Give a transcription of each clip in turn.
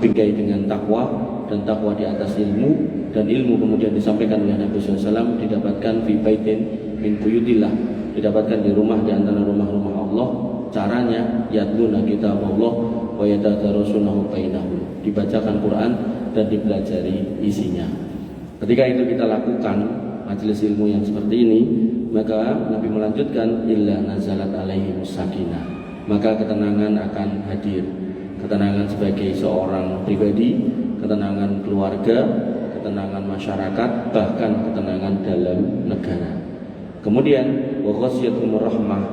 bingkai dengan takwa, dan takwa di atas ilmu, dan ilmu kemudian disampaikan oleh Nabi SAW didapatkan fi baitin min buyutillah, didapatkan di rumah di antara rumah-rumah Allah. Caranya yatluna kitab Allah wa yatadarasunahu bainahum, dibacakan Quran dan dipelajari isinya. Ketika itu kita lakukan majelis ilmu yang seperti ini, maka Nabi melanjutkan illa nazalat alaihimus sakinah, maka ketenangan akan hadir. Ketenangan sebagai seorang pribadi, ketenangan keluarga, ketenangan masyarakat, bahkan ketenangan dalam negara. Kemudian wa ghasyiyatuhumur rahmah,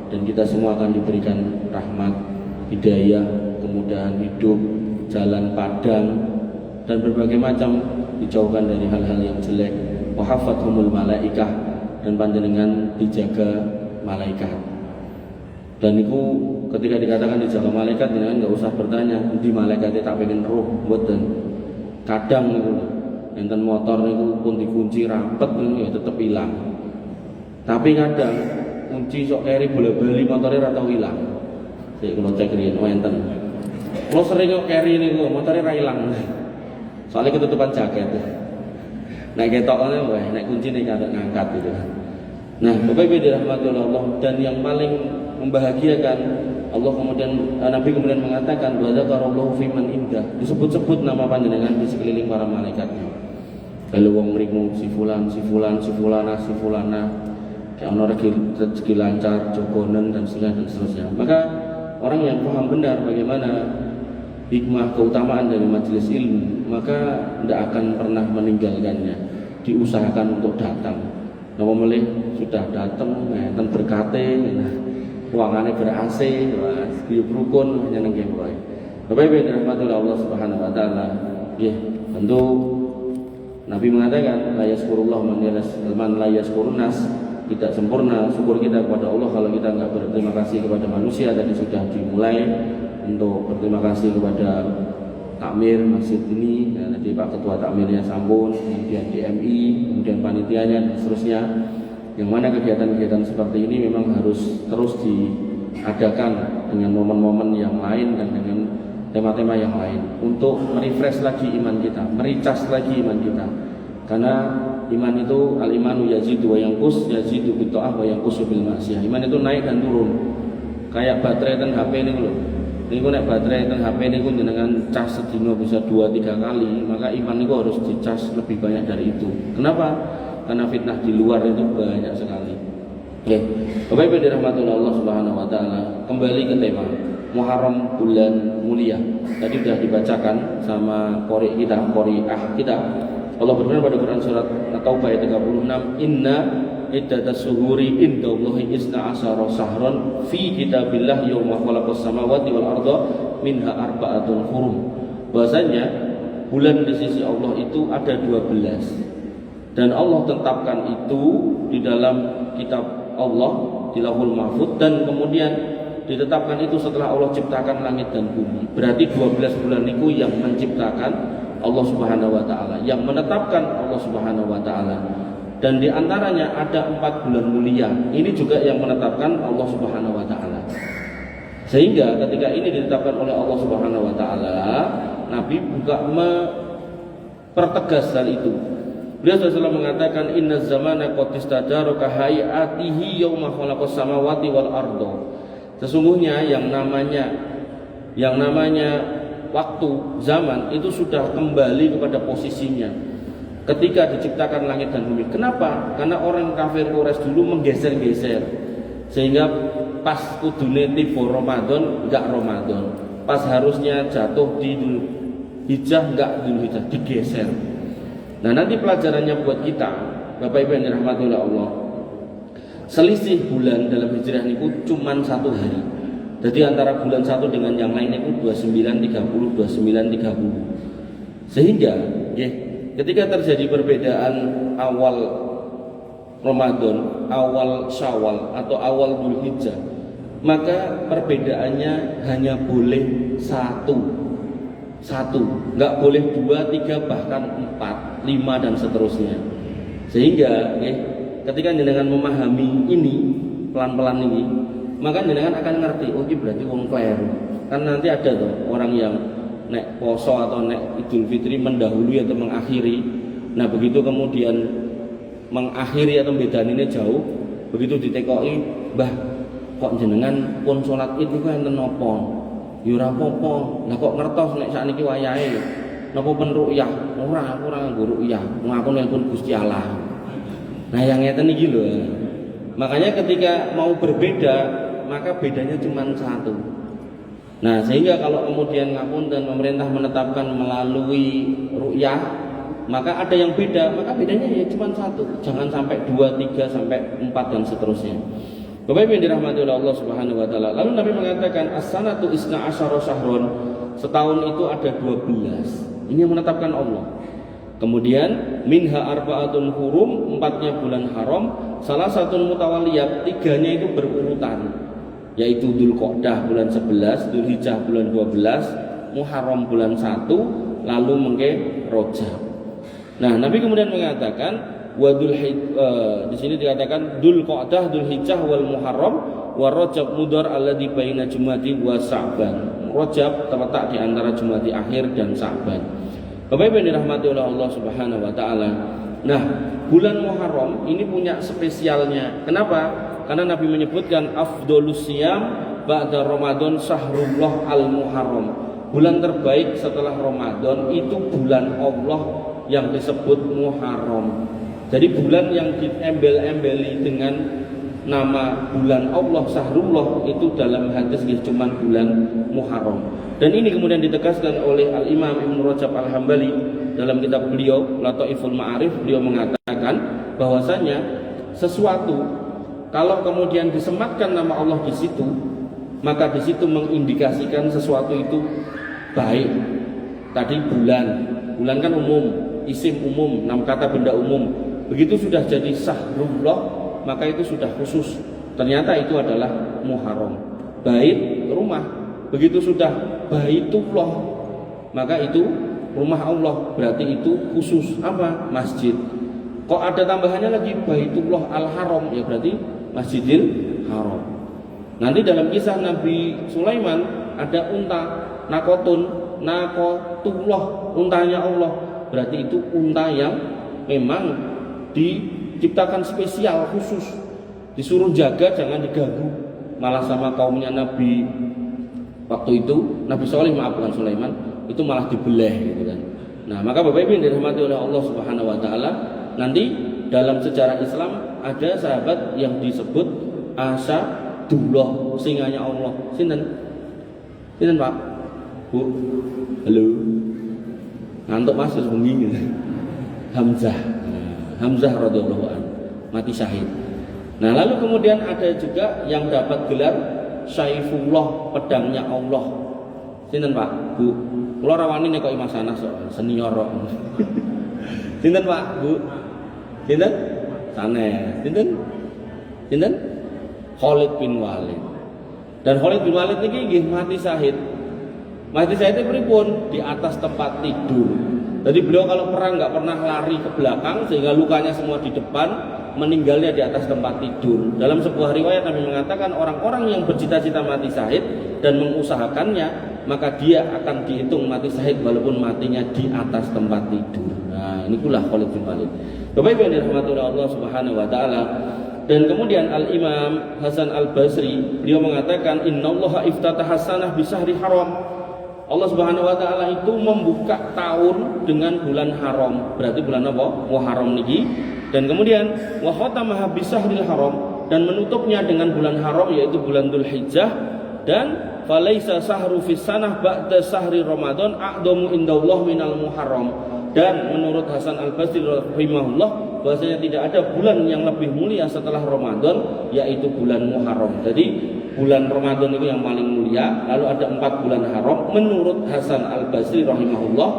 dan kita semua akan diberikan rahmat, hidayah, kemudahan hidup, jalan padang, dan berbagai macam, dijauhkan dari hal-hal yang jelek. Wa hafathumul malaikah, dan panjenengan dijaga malaikat. Dan itu ketika dikatakan dijaga malaikat, jangan nggak usah bertanya di malaikatnya tak pengen roh, mboten. Kadang itu enten motor itu pun dikunci rapet itu ya tetap hilang. Tapi kadang kunci sok keri bola-bali motornya ora tau hilang. Sik kula cek riyen enten. Kula sering kok keri niku motornya ora hilang. Soalnya ketutupan jaket. Nek ketokane wae nek kuncine ngangkat gitu. Nah, Bapak Ibu dirahmati Allah, dan yang paling membahagiakan Allah kemudian Nabi kemudian mengatakan wa dzakarallahu fi man indah, disebut-sebut nama panjenengan di sekeliling para malaikatnya. Kalau wong mriku si fulan, si fulan, si fulana, si fulana, kayak ono rezeki lancar, jogonen dan seterusnya. Maka orang yang paham benar bagaimana hikmah keutamaan dari majelis ilmu, maka tidak akan pernah meninggalkannya. Diusahakan untuk datang. Napa melih sudah datang, enten berkate, ruangannya ber-AC, guyub rukun nyeneng wae. Bapak Ibu dirahmati Allah Subhanahu wa taala. Nggih, tentu Nabi mengatakan la yaskurullah man la yaskurun nas, tidak sempurna syukur kita kepada Allah kalau kita enggak berterima kasih kepada manusia. Tadi sudah dimulai untuk berterima kasih kepada takmir masjid ini, ya, tadi Pak Ketua takmirnya sampun, kemudian DMI, kemudian panitianya dan seterusnya. Yang mana kegiatan-kegiatan seperti ini memang harus terus diadakan dengan momen-momen yang lain dan dengan tema-tema yang lain untuk merefresh lagi iman kita, mericas lagi iman kita. Karena iman itu al-imanu yazidu wa yanqus, yazidu bi ta'ah wa yanqusu bil ma'siyah. Iman itu naik dan turun. Kayak baterai dan HP ini lho. Niku nek baterai teng HP niku jenengan cas sedina bisa 2-3 kali, maka iman niku harus dicas lebih banyak dari itu. Kenapa? Karena fitnah di luar itu banyak sekali. Oke. Bapak Ibu dirahmati Allah Subhanahu wa taala, kembali ke tema Muharram, bulan mulia. Tadi sudah dibacakan sama qori kita, qori'ah kita. Allah berfirman pada Quran surat At-Taubah ayat 36, "Inna iddatas suhuri indallahi isna asyara sahran fi kitabillah yauma khalaqas samawati wal arda minha arba'atun hurum." Bahasanya bulan di sisi Allah itu ada 12, dan Allah tetapkan itu di dalam kitab Allah di Lauhul Mahfuz, dan kemudian ditetapkan itu setelah Allah ciptakan langit dan bumi. Berarti 12 bulan itu yang menciptakan Allah Subhanahu wa taala, yang menetapkan Allah Subhanahu wa taala. Dan di antaranya ada 4 bulan mulia. Ini juga yang menetapkan Allah Subhanahu wa taala. Sehingga ketika ini ditetapkan oleh Allah Subhanahu wa taala, Nabi juga mempertegas hal itu. Beliau SAW mengatakan inna zamana qad istadara ka hayatihi yauma khalaqas samawati wal arda. Sesungguhnya yang namanya waktu, zaman itu sudah kembali kepada posisinya ketika diciptakan langit dan bumi. Kenapa? Karena orang kafir Quraisy dulu menggeser-geser, sehingga pas kudune tiba Ramadan enggak Ramadan, pas harusnya jatuh di Dzulhijjah enggak Dzulhijjah, digeser. Nah, nanti pelajarannya buat kita, Bapak Ibu yang dirahmati oleh Allah, selisih bulan dalam hijrah niku cuman 1 hari. Jadi antara bulan 1 dengan yang lain itu 2930, 2930. Sehingga ketika terjadi perbedaan awal Ramadan, awal Syawal atau awal Dzulhijjah, maka perbedaannya hanya boleh satu, nggak boleh 2, 3, bahkan 4, 5 dan seterusnya. Sehingga ketika jenengan memahami ini pelan-pelan ini, maka jenengan akan ngerti, oh ini berarti wong kleru. Kan nanti ada tuh orang yang nek poso atau nek Idul Fitri mendahului atau mengakhiri. Nah begitu kemudian mengakhiri atau bedaninnya jauh, begitu ditekoki, "Mbah, kok jenengan pun salat Id niku enten napa?" "Ya ora apa-apa." "Lah kok ngertos nek sakniki wayahe ya? Napa pen ru'yah?" "Ora, aku ora nggo ru'yah. Wong aku nelpon Gusti Allah." Nah yang ngeten iki lho. Makanya ketika mau berbeda, maka bedanya cuma satu. Nah sehingga kalau kemudian ngapunten pemerintah menetapkan melalui ru'yah, maka ada yang beda, maka bedanya ya cuma satu. Jangan sampai 2, 3, sampai 4 dan seterusnya. Bapak Ibu yang dirahmati oleh Allah Subhanahu wa taala. Lalu Nabi mengatakan as-sanatu isna asyara syahrun. Setahun itu ada 12. Ini yang menetapkan Allah. Kemudian minha arba'atun hurum, 4-nya bulan haram, salah satu mutawaliyat, 3-nya itu berurutan, yaitu Dzulqa'dah bulan 11, Dzulhijjah bulan 12, Muharram bulan 1, lalu mungkin Rajab. Nah, Nabi kemudian mengatakan di sini dikatakan Dzulqa'dah, Dzulhijjah wal Muharram wa Rajab mudhar alladzi baina Jumadi wa Sa'ban. Rajab terletak di antara Jumadi akhir dan Sa'ban. Bapak Ibu yang dirahmati oleh Allah Subhanahu wa taala. Nah, bulan Muharram ini punya spesialnya. Kenapa? Karena Nabi menyebutkan afdholus siyam ba'da Ramadan syahrullah al-Muharram. Bulan terbaik setelah Ramadan itu bulan Allah yang disebut Muharram. Jadi bulan yang diembel-embeli dengan nama bulan Allah Syahrullah itu dalam hadis cuma bulan Muharram. Dan ini kemudian ditegaskan oleh Al-Imam Ibnu Rajab Al-Hambali dalam kitab beliau Lataiful Ma'arif. Beliau mengatakan bahwasanya sesuatu kalau kemudian disematkan nama Allah di situ, maka di situ mengindikasikan sesuatu itu baik. Tadi bulan kan umum, isim umum, 6 kata benda umum. Begitu sudah jadi Syahrullah, maka itu sudah khusus. Ternyata itu adalah Muharram. Bait rumah, begitu sudah Baitullah, maka itu rumah Allah, berarti itu khusus apa? Masjid. Kok ada tambahannya lagi Baitullah Al-Haram, ya berarti Masjidil Haram. Nanti dalam kisah Nabi Sulaiman ada unta, nakotullah, untanya Allah. Berarti itu unta yang memang diciptakan spesial khusus, disuruh jaga jangan diganggu. Malah sama kaumnya Nabi waktu itu, Nabi Sulaiman itu malah dibelah gitu kan. Nah, maka Bapak Ibu yang dirahmati oleh Allah Subhanahu wa taala, nanti dalam sejarah Islam ada sahabat yang disebut Asadullah, singanya Allah. Sinten Pak? Bu. Halo. Ngantuk Mas terus bengi. Hamzah radhiyallahu anhu mati syahid. Nah, lalu kemudian ada juga yang dapat gelar Saifullah, pedangnya Allah. Sinten Pak? Bu. Kula rawani nek kok Mas Anas senior kok. Sinten Pak? Bu. Sinten? Sanes. Sinten? Khalid bin Walid. Dan Khalid bin Walid niki nggih mati syahid. Mati syahid pripun? Di atas tempat tidur. Jadi beliau kalau perang nggak pernah lari ke belakang sehingga lukanya semua di depan, meninggalnya di atas tempat tidur. Dalam sebuah riwayat Nabi mengatakan orang-orang yang bercita-cita mati syahid dan mengusahakannya, maka dia akan dihitung mati syahid walaupun matinya di atas tempat tidur. Nah, ini pula Khalid bin Walid. Bapak Ibu yang dirahmati oleh Allah Subhanahu wa taala. Dan kemudian Al-Imam Hasan Al-Basri beliau mengatakan innallaha iftataha sanah bi syahri haram. Allah Subhanahu wa taala itu membuka tahun dengan bulan haram. Berarti bulan apa? Muharram niki. Dan kemudian wa khatamaha bi syahril haram, dan menutupnya dengan bulan haram yaitu bulan Dzulhijjah. Dan falaisa sahru fis sanah ba'da sahri Ramadan a'damu indallah minal Muharram. Dan menurut Hasan Al-Basri rahimahullah bahwasanya tidak ada bulan yang lebih mulia setelah Ramadan yaitu bulan Muharram. Jadi bulan Ramadan itu yang paling mulia, lalu ada 4 bulan haram menurut Hasan Al-Basri rahimahullah,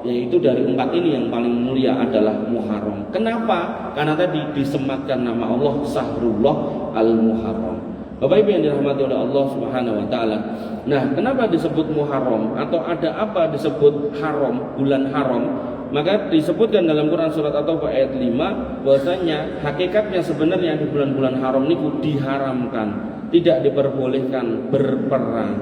yaitu dari 4 ini yang paling mulia adalah Muharram. Kenapa? Karena tadi disematkan nama Allah Syahrullah Al-Muharram. Bapak Ibu yang dirahmati oleh Allah Subhanahu wa taala. Nah, kenapa disebut Muharram atau ada apa disebut haram, bulan haram? Maka disebutkan dalam Quran surat At-Taubah ayat 5 bahwasanya hakikatnya sebenarnya di bulan-bulan haram niku diharamkan, tidak diperbolehkan berperang.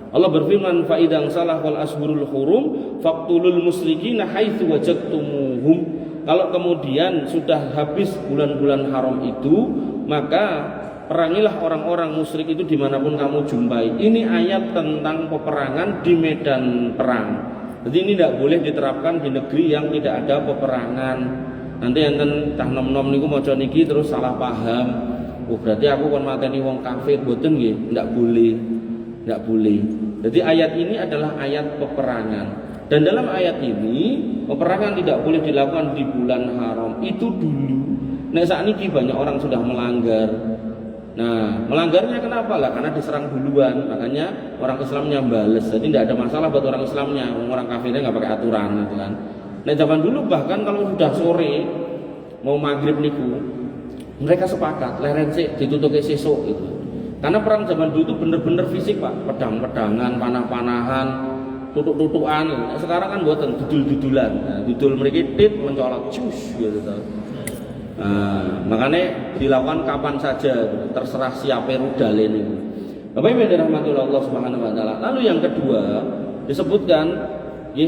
Allah berfirman, fa idzan salahal ashhurul hurum faqtulul musyrikina haitsu wajadtumuhum. Kalau kemudian sudah habis bulan-bulan haram itu, maka perangilah orang-orang musyrik itu dimanapun kamu jumpai. Ini ayat tentang peperangan di medan perang. Jadi ini tidak boleh diterapkan di negeri yang tidak ada peperangan. Nanti enten tah nom-nom niku maca niki terus salah paham. Oh berarti aku kon mateni wong kafir, mboten nggih, tidak boleh. Tidak boleh. Jadi ayat ini adalah ayat peperangan. Dan dalam ayat ini peperangan tidak boleh dilakukan di bulan haram. Itu dulu. Nah saat ini banyak orang sudah melanggar. Nah melanggarnya kenapa lah? Karena diserang duluan. Makanya orang Islamnya bales. Jadi tidak ada masalah buat orang Islamnya. Orang kafirnya nggak pakai aturan gitu kan. Nah zaman dulu bahkan kalau sudah sore mau maghrib niku, mereka sepakat leren sih ditutupi sesuk gitu. Karena perang zaman dulu itu bener-bener fisik Pak, pedang-pedangan, panah-panahan, tutuk-tutukan. Sekarang kan buatan dudul-dudulan, nah, dudul mereka tit mencolok cus gitu. Nah, makanya dilakukan kapan saja, terserah siapa rudal ini. Bapak Ibu yang dirahmati Allah Subhanahu Wa Taala. Lalu yang kedua disebutkan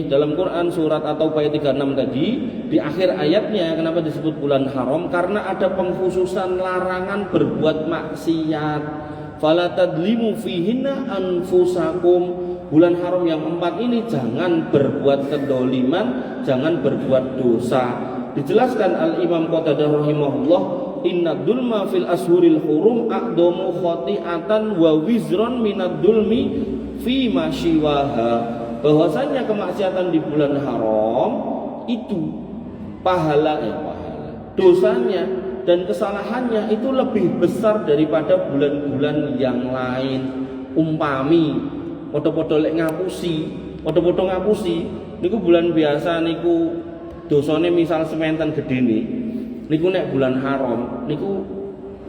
dalam Quran surat At-Taubah 36 tadi di akhir ayatnya kenapa disebut bulan haram? Karena ada pengkhususan larangan berbuat maksiat. Fala tadlimu fihinna anfusakum. Bulan haram yang 4 ini jangan berbuat kedoliman, jangan berbuat dosa. Dijelaskan Al-Imam Qatadah rahimahullah, inna dulma fil ashuril hurum aqdamu khati'atan wa wizron minad dulmi fi masyiwaha. Bahwasanya kemaksiatan di bulan haram itu dosanya dan kesalahannya itu lebih besar daripada bulan-bulan yang lain. Umpami podo-podo lek ngapusi niku bulan biasa niku dosane misal sementen gedene niku nek bulan haram niku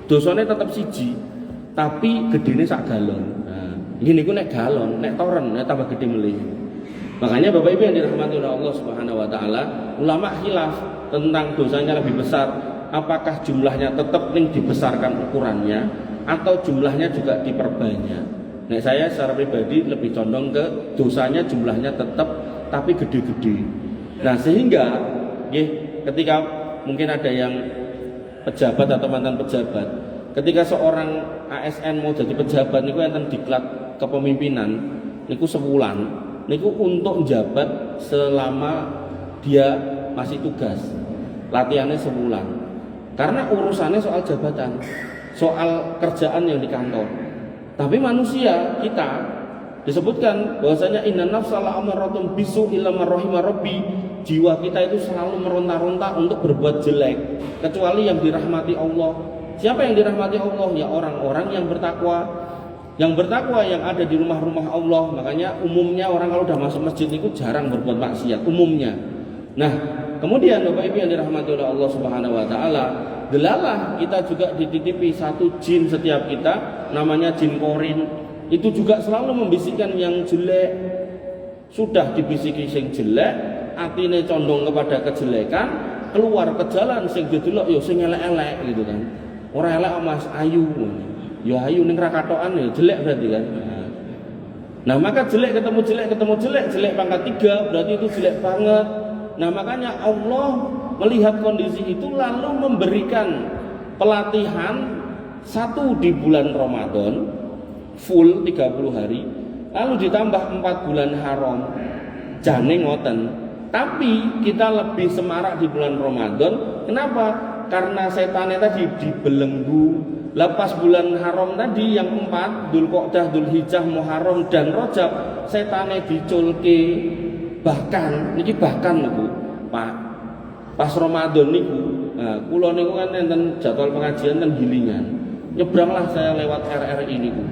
dosane tetap siji tapi gedene sak galon. Nah, iki niku nek galon, nek toren nek tambah gede melih. Makanya Bapak Ibu yang dirahmati oleh Allah Subhanahu Wa Taala, ulama khilaf tentang dosanya lebih besar. Apakah jumlahnya tetap dibesarkan ukurannya atau jumlahnya juga diperbanyak? Nah saya secara pribadi lebih condong ke dosanya jumlahnya tetap tapi gede-gede. Nah sehingga ketika mungkin ada yang pejabat atau mantan pejabat, ketika seorang ASN mau jadi pejabat niku enten diklat kepemimpinan niku sebulan niku untuk menjabat selama dia masih tugas, latihannya sebulan. Karena urusannya soal jabatan, soal kerjaan yang di kantor. Tapi manusia kita disebutkan bahwasanya inna nafsa la'amaratun bisu illa marrahima rabbi. Jiwa kita itu selalu meronta-ronta untuk berbuat jelek, kecuali yang dirahmati Allah. Siapa yang dirahmati Allah? Ya orang-orang yang bertakwa. Yang bertakwa yang ada di rumah-rumah Allah. Makanya umumnya orang kalau udah masuk masjid itu jarang berbuat maksiat umumnya. Nah, kemudian Bapak Ibu yang dirahmati oleh Allah Subhanahu Wa Taala, delalah kita juga dititipi satu jin setiap kita, namanya jin korin. Itu juga selalu membisikkan yang jelek. Sudah dibisiki sing jelek, atine condong kepada kejelekan, keluar ke jalan sing didelok ya sing elek-elek gitu kan. Ora elek Mas ayu. Ya ayu ning ra katokan ya jelek berarti kan. Nah, maka jelek ketemu jelek, jelek pangkat 3 berarti itu jelek banget. Nah, makanya Allah melihat kondisi itu lalu memberikan pelatihan satu di bulan Ramadan full 30 hari, lalu ditambah 4 bulan haram. Jane ngoten. Tapi kita lebih semarak di bulan Ramadan. Kenapa? Karena setannya tadi dibelenggu. Lepas bulan haram tadi yang 4, Dzulqa'dah, Dzulhijjah, Muharram dan Rajab, setannya diculke. Bahkan niku Pak. Pas Ramadan niku, nah kula niku kan enten jadwal pengajian ten Gilingan. Nyebranglah saya lewat RRI niku.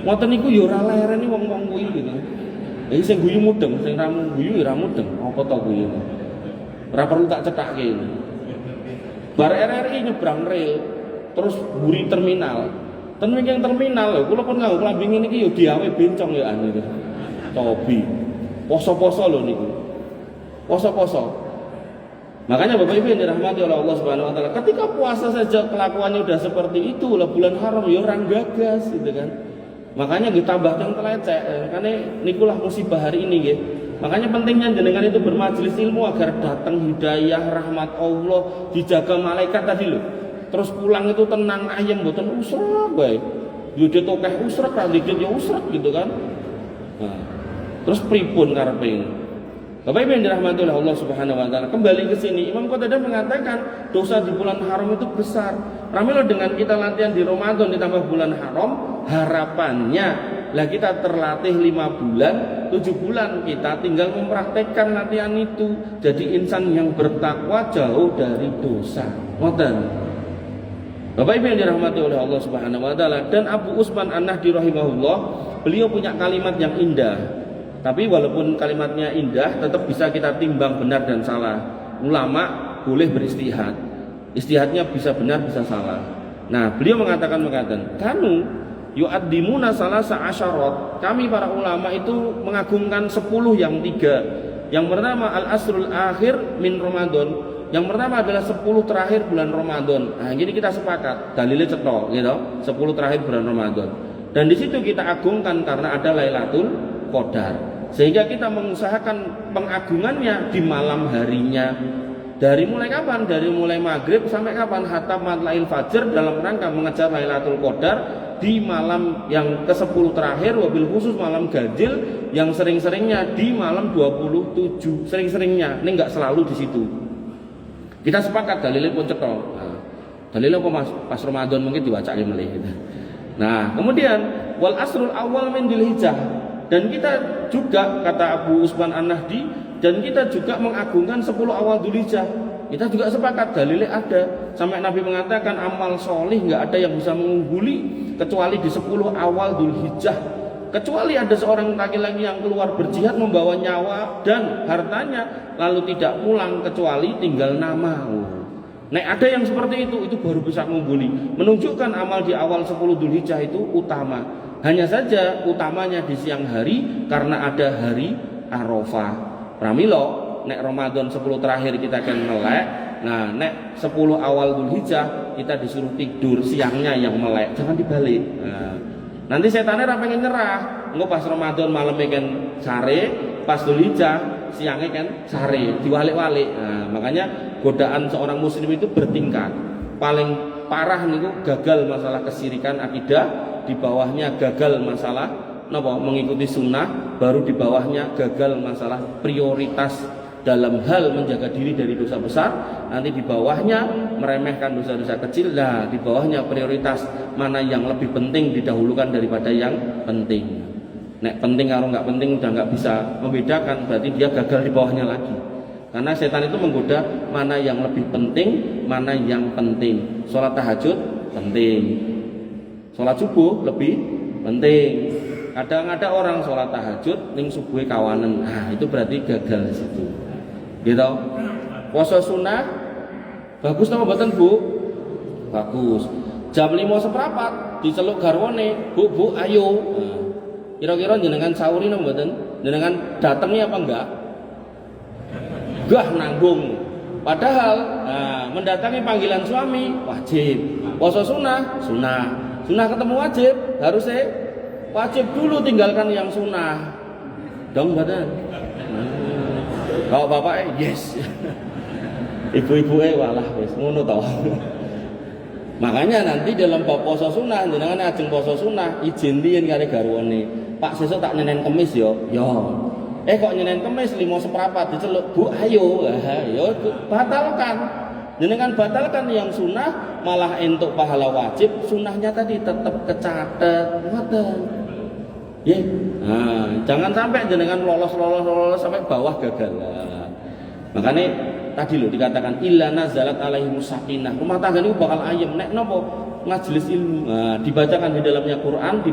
Ngoten niku ya ora lereni wong-wong kuwi gitu. Iki sing guyu mudeng, sing ra guyu ya ra mudeng. Apa to kuwi? Ora perlu tak cetakke. Bar RRI nyebrang rel, terus buri terminal. Ten wingi terminal lho, kula pun nganggo klambi ngene iki ya diawe bencong ya anu iki. Tobi. Poso-poso lho niku. Poso-poso. Makanya Bapak Ibu yang dirahmati oleh Allah Subhanahu Wa Taala, ketika puasa saja kelakuannya udah seperti itu, lah bulan haram ya orang gagas gitu kan. Makanya nggih tambah teng telecek. Makanya nikulah musibah hari ini nggih. Makanya pentingnya jenengan itu bermajelis ilmu agar datang hidayah, rahmat Allah, dijaga malaikat tadi loh. Terus pulang itu tenang ayem, mboten usrak wae. Yo ditokeh usrak, ra dikit yo usrak gitu kan. Nah, terus pripun karepe? Bapak Ibu yang dirahmati oleh Allah Subhanahu wa taala, kembali ke sini Imam Qatadah mengatakan dosa di bulan haram itu besar. Ramilo dengan kita latihan di Ramadan ditambah bulan haram, harapannya lah kita terlatih 5 bulan, 7 bulan kita tinggal mempraktekkan latihan itu. Jadi insan yang bertakwa jauh dari dosa. Ngoten. Bapak Ibu yang dirahmati oleh Allah Subhanahu wa taala, dan Abu Utsman An-Nahdi rahimahullah, beliau punya kalimat yang indah. Tapi walaupun kalimatnya indah, tetap bisa kita timbang benar dan salah. Ulama boleh beristihad. Istihadnya bisa benar, bisa salah. Nah, beliau mengatakan kanu yu'addimuna salasa asyarat. Kami para ulama itu mengagungkan 10 yang 3. Yang pertama al-asrul akhir min Ramadan. Yang pertama adalah 10 terakhir bulan Ramadan. Nah, jadi kita sepakat, dalilnya cetok gitu, 10 terakhir bulan Ramadan. Dan di situ kita agungkan karena ada Lailatul Qadar. Sehingga kita mengusahakan pengagungannya di malam harinya. Dari mulai kapan? Dari mulai maghrib sampai kapan? Hatta matlail fajr, dalam rangka mengejar Lailatul Qadar di malam yang ke-10 terakhir, wabil khusus malam ganjil yang sering-seringnya di malam 27. Sering-seringnya, ini enggak selalu di situ. Kita sepakat dalilnya pun cetok. Nah, dalilnya apa Mas? Pas Ramadan mungkin diwacake melih gitu. Nah, kemudian wal asrul awal min Dzulhijjah. Dan kita juga, kata Abu Utsman An-Nahdi, dan kita juga mengagungkan 10 awal Dzulhijjah. Kita juga sepakat dalilnya ada. Sampai Nabi mengatakan amal solih nggak ada yang bisa mengungguli kecuali di 10 awal Dzulhijjah. Kecuali ada seorang laki-laki yang keluar berjihad membawa nyawa dan hartanya lalu tidak pulang kecuali tinggal nama. Nek ada yang seperti itu baru bisa mengungguli. Menunjukkan amal di awal 10 Dzulhijjah itu utama. Hanya saja utamanya di siang hari karena ada hari Arafah. Pramila nek Ramadan 10 terakhir kita kan melek. Nah, nek 10 awal Dzulhijjah kita disuruh tidur siangnya yang melek, jangan dibalik. Nah, nanti setannya ra pengen nyerah. Engko pas Ramadan malamnya kan sare, pas Dzulhijjah siangnya kan sare, diwalik-walik. Nah, makanya godaan seorang muslim itu bertingkat. Paling parah niku gagal masalah kesirikan akidah, di bawahnya gagal masalah mengikuti sunnah, baru di bawahnya gagal masalah prioritas dalam hal menjaga diri dari dosa besar, nanti di bawahnya meremehkan dosa-dosa kecil. Nah, di bawahnya prioritas mana yang lebih penting didahulukan daripada yang penting. Nek penting kalau nggak penting udah nggak bisa membedakan, berarti dia gagal di bawahnya lagi. Karena setan itu menggoda mana yang lebih penting, mana yang penting. Sholat tahajud penting, sholat subuh lebih penting. Kadang ada orang sholat tahajud ning subuh kawanan, nah itu berarti gagal di situ. Gitu. Puasa sunnah bagus nama mboten Bu? Bagus. Jam 5:15 diceluk garwane, Bu ayo. Nah, kira-kira jenengan sahuri napa mboten? Jenengan datangi apa enggak? Gah nanggung. Padahal mendatangi panggilan suami wajib. Puasa sunnah ketemu wajib, harusnya wajib dulu tinggalkan yang sunnah. Dong badan. Kalau bapak yes. Ibu-ibu walah wis ngono to. Makanya nanti dalam bab puasa sunnah jenengan ajeng puasa sunnah izin riyen karo garwane. Pak sesuk tak nyenen kemis yo. Kok nyenen kemis 5:15 diceluk, Bu ayo. Yo batalkan. Jenengan batalkan yang sunnah malah entuk pahala wajib, sunnahnya tadi tetap kecatet. Ngoten. Nggih. Nah, jangan sampai jenengan lolos sampai bawah gagal. Makanya tadi loh dikatakan illa nazalat alaihimus sakinah. Rumah tangga itu bakal ayem nek napa majelis ilmu. Nah, dibacakan di dalamnya Quran,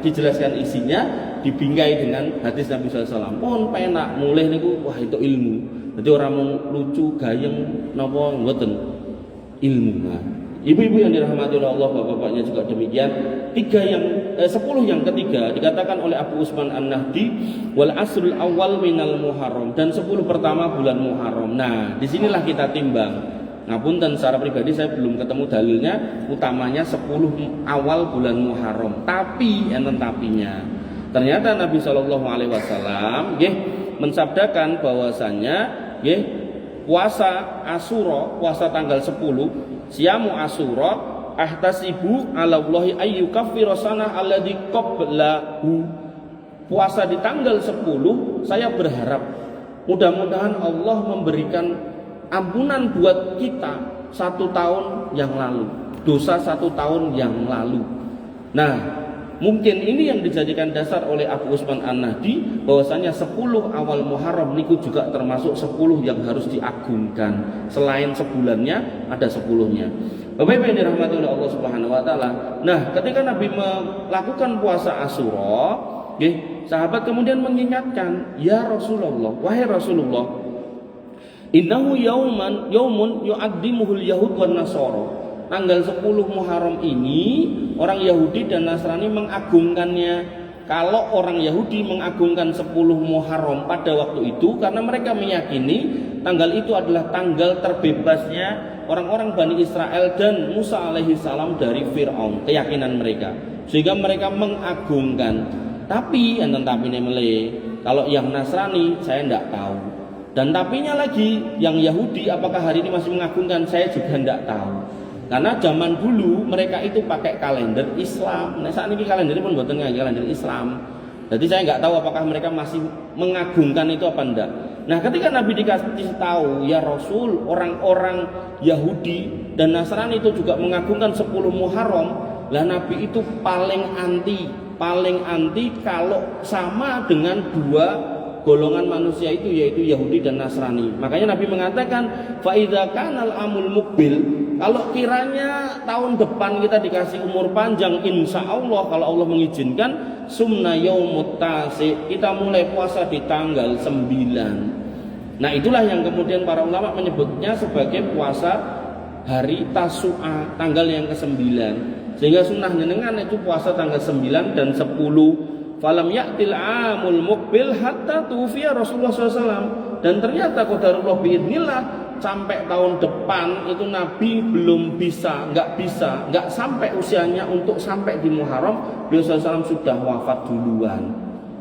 dijelaskan isinya, dibingkai dengan hadis Nabi SAW. Pun penak mulih niku wah itu ilmu. Jadi orang mau lucu, gayeng, napa mboten ilmu. Nah, ibu-ibu yang dirahmati oleh Allah, bapak-bapaknya juga demikian. 10 yang ketiga dikatakan oleh Abu Utsman An-Nahdi wal asrul awal minal Muharram, dan 10 pertama bulan Muharram. Nah, disinilah kita timbang. Ngapunten, secara pribadi saya belum ketemu dalilnya, utamanya 10 awal bulan Muharram. Tapi enten tapinya. Ternyata Nabi Shallallahu alaihi wasallam nggih mensabdakan bahwasanya nggih puasa Asyura, puasa tanggal 10, siamu Asyura ahtasibu 'ala Allahi ayyukaffira sanah alladzi qablahu. Puasa di tanggal 10 saya berharap mudah-mudahan Allah memberikan ampunan buat kita 1 tahun yang lalu, dosa 1 tahun yang lalu. Nah, mungkin ini yang dijadikan dasar oleh Abu Utsman An-Nahdi bahwasanya 10 awal Muharram niku juga termasuk 10 yang harus diagungkan. Selain sebulannya ada 10-nya. Bapak Ibu yang dirahmati oleh Allah Subhanahu wa taala. Nah, ketika Nabi melakukan puasa Asyura, sahabat kemudian mengingatkan, "Ya Rasulullah, wahai Rasulullah, innahu yaumun yu'addimuhul yahud wan nasara." Tanggal 10 Muharram ini orang Yahudi dan Nasrani mengagungkannya. Kalau orang Yahudi mengagungkan 10 Muharram pada waktu itu karena mereka meyakini tanggal itu adalah tanggal terbebasnya orang-orang Bani Israel dan Musa alaihi salam dari Fir'aun, keyakinan mereka. Sehingga mereka mengagungkan. Tapi enten tapine meleh. Kalau yang Nasrani saya tidak tahu. Dan tapinya lagi yang Yahudi apakah hari ini masih mengagungkan, saya juga tidak tahu. Karena zaman dulu mereka itu pakai kalender Islam. Nah, saat ini kalendernya pun buatan kalender Islam. Jadi saya nggak tahu apakah mereka masih mengagungkan itu apa enggak. Nah, ketika Nabi dikasih tahu, ya Rasul, orang-orang Yahudi dan Nasrani itu juga mengagungkan 10 Muharram, lah Nabi itu paling anti kalau sama dengan dua golongan manusia itu, yaitu Yahudi dan Nasrani. Makanya Nabi mengatakan, fa idza kanal amul mukbil, kalau kiranya tahun depan kita dikasih umur panjang, insya Allah kalau Allah mengizinkan, sumna yaumut tasi, kita mulai puasa di tanggal 9. Nah, itulah yang kemudian para ulama menyebutnya sebagai puasa hari Tasu'a, tanggal yang ke-9. Sehingga sunnah jenengan itu puasa tanggal 9 dan 10. Falam ya'til amul mukbil hatta tufiya Rasulullah SAW. Dan ternyata qadarullah biidznillah, sampai tahun depan itu Nabi belum bisa, nggak sampai usianya untuk sampai di Muharram, beliau SAW sudah wafat duluan.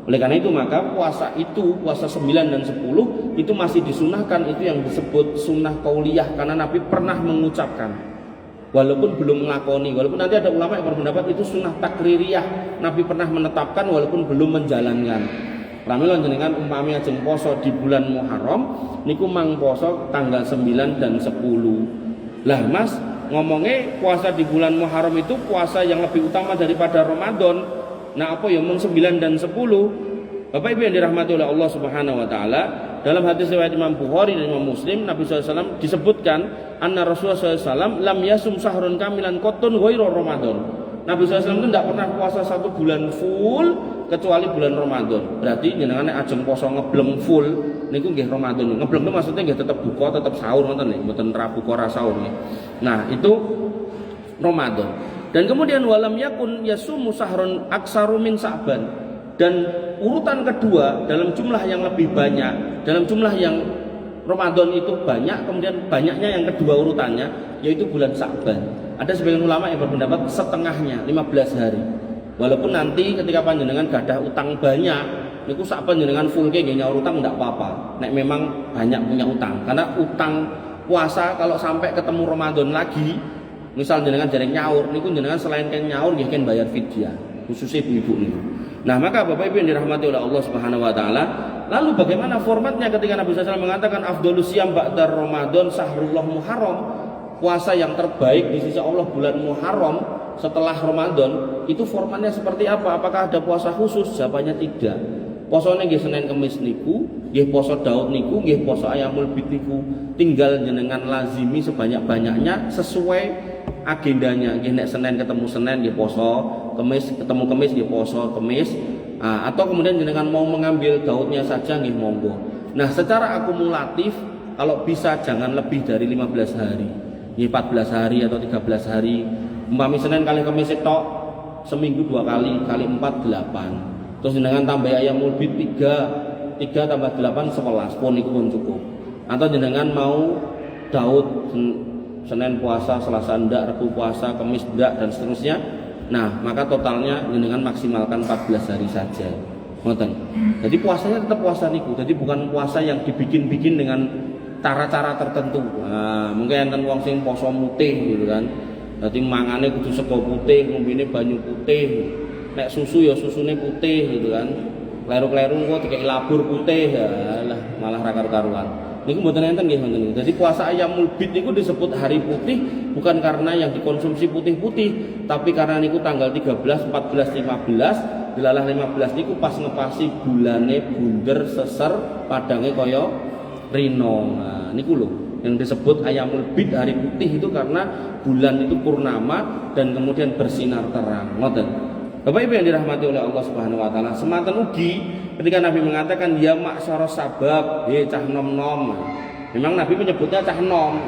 Oleh karena itu maka puasa 9 dan 10 itu masih disunahkan, itu yang disebut sunnah qauliyah, karena Nabi pernah mengucapkan. Walaupun belum melakoni, walaupun nanti ada ulama yang berpendapat itu sunnah takririyah, Nabi pernah menetapkan walaupun belum menjalankan. Pramila jenengan umpami ajeng poso di bulan Muharram niku mang poso tanggal 9 dan 10. Lah Mas, ngomongnya puasa di bulan Muharram itu puasa yang lebih utama daripada Ramadan. Nah, apa ya mung 9 dan 10? Bapak Ibu yang dirahmati oleh Allah Subhanahu wa taala, dalam hadis riwayat Imam Bukhari dan Imam Muslim, Nabi SAW disebutkan anna Rasulullah SAW lam yasum sahrun kamilan qatun ghairu Ramadan. Nabi SAW itu tidak pernah puasa 1 bulan full kecuali bulan Ramadan. Berarti jenengan ajeng poso ngebleng full niku nggih Ramadan. Ngebleng itu maksudnya nggih tetap buka, tetap sahur ngoten nggih, mboten ra buka ra sahur nggih. Nah, itu Ramadan. Dan kemudian walam yakun yasumu sahrun aksaru min Sa'ban. Dan urutan kedua dalam jumlah yang lebih banyak, dalam jumlah yang Ramadan itu banyak, kemudian banyaknya yang kedua urutannya yaitu bulan Sa'ban. Ada sebagian ulama yang berpendapat setengahnya, 15 hari. Walaupun nanti ketika panjenengan gadah utang banyak, niku Sa'ban jenengan full ke nyaur utang enggak apa-apa. Nek memang banyak punya utang, karena utang puasa kalau sampai ketemu Ramadan lagi, misal jenengan jarang nyaur, niku jenengan selain kan nyaur nggih kan bayar fidyah, khususnya ibu-ibu niku. Nah, maka Bapak Ibu yang dirahmati oleh Allah Subhanahu wa taala, lalu bagaimana formatnya ketika Nabi SAW mengatakan afdhalus siyam ba'da Ramadan sahrullah Muharram, puasa yang terbaik di sisi Allah bulan Muharram setelah Ramadan, itu formatnya seperti apa? Apakah ada puasa khusus? Jawabannya tidak. Posone nggih Senin Kamis niku, nggih poso Daud niku, nggih poso Ayamul Bid niku, tinggal jenengan lazimi sebanyak-banyaknya sesuai agendanya. Nggih nek Senin ketemu Senin nggih poso, Kamis ketemu Kamis nggih poso Kamis. Atau kemudian jenengan mau mengambil Daudnya saja nggih monggo. Nah, secara akumulatif kalau bisa jangan lebih dari 15 hari. Nggih 14 hari atau 13 hari. Umpami Senin kali Kamis tok, seminggu 2 kali, kali 4 8. Terus jenengan tambah Ayamul Bid 3 tambah 8 11 pun iku pun cukup. Atau jenengan mau Daud Senin puasa, Selasa ndak, Rabu puasa, Kamis ndak dan seterusnya. Nah, maka totalnya jenengan maksimalkan 14 hari saja. Ngoten. Jadi puasanya tetap puasa niku. Jadi bukan puasa yang dibikin-bikin dengan cara-cara tertentu. Nah, mungkin enten wong sing poso mutih gitu kan. Dadi mangane kudu sego putih, ngombene banyu putih. Nek susu ya susune putih gitu kan. Kleru-kleru kok dikek labur putih ya lah malah ra karu-karuan. Niku mboten enten nggih ngoten niku. Jadi puasa Ayyamul Bid niku disebut hari putih bukan karena yang dikonsumsi putih-putih, tapi karena niku tanggal 13, 14, 15, dilalah 15 niku pas ngepasi bulane bunder seser padange kaya rino. Nah, niku lho yang disebut Ayyamul Bid hari putih itu karena bulan itu purnama dan kemudian bersinar terang. Ngoten. Bapak Ibu yang dirahmati oleh Allah Subhanahu wa taala, semanten ugi ketika Nabi mengatakan ya ma'syaras sabab, cah nom-nom. Memang Nabi menyebutnya cah nom,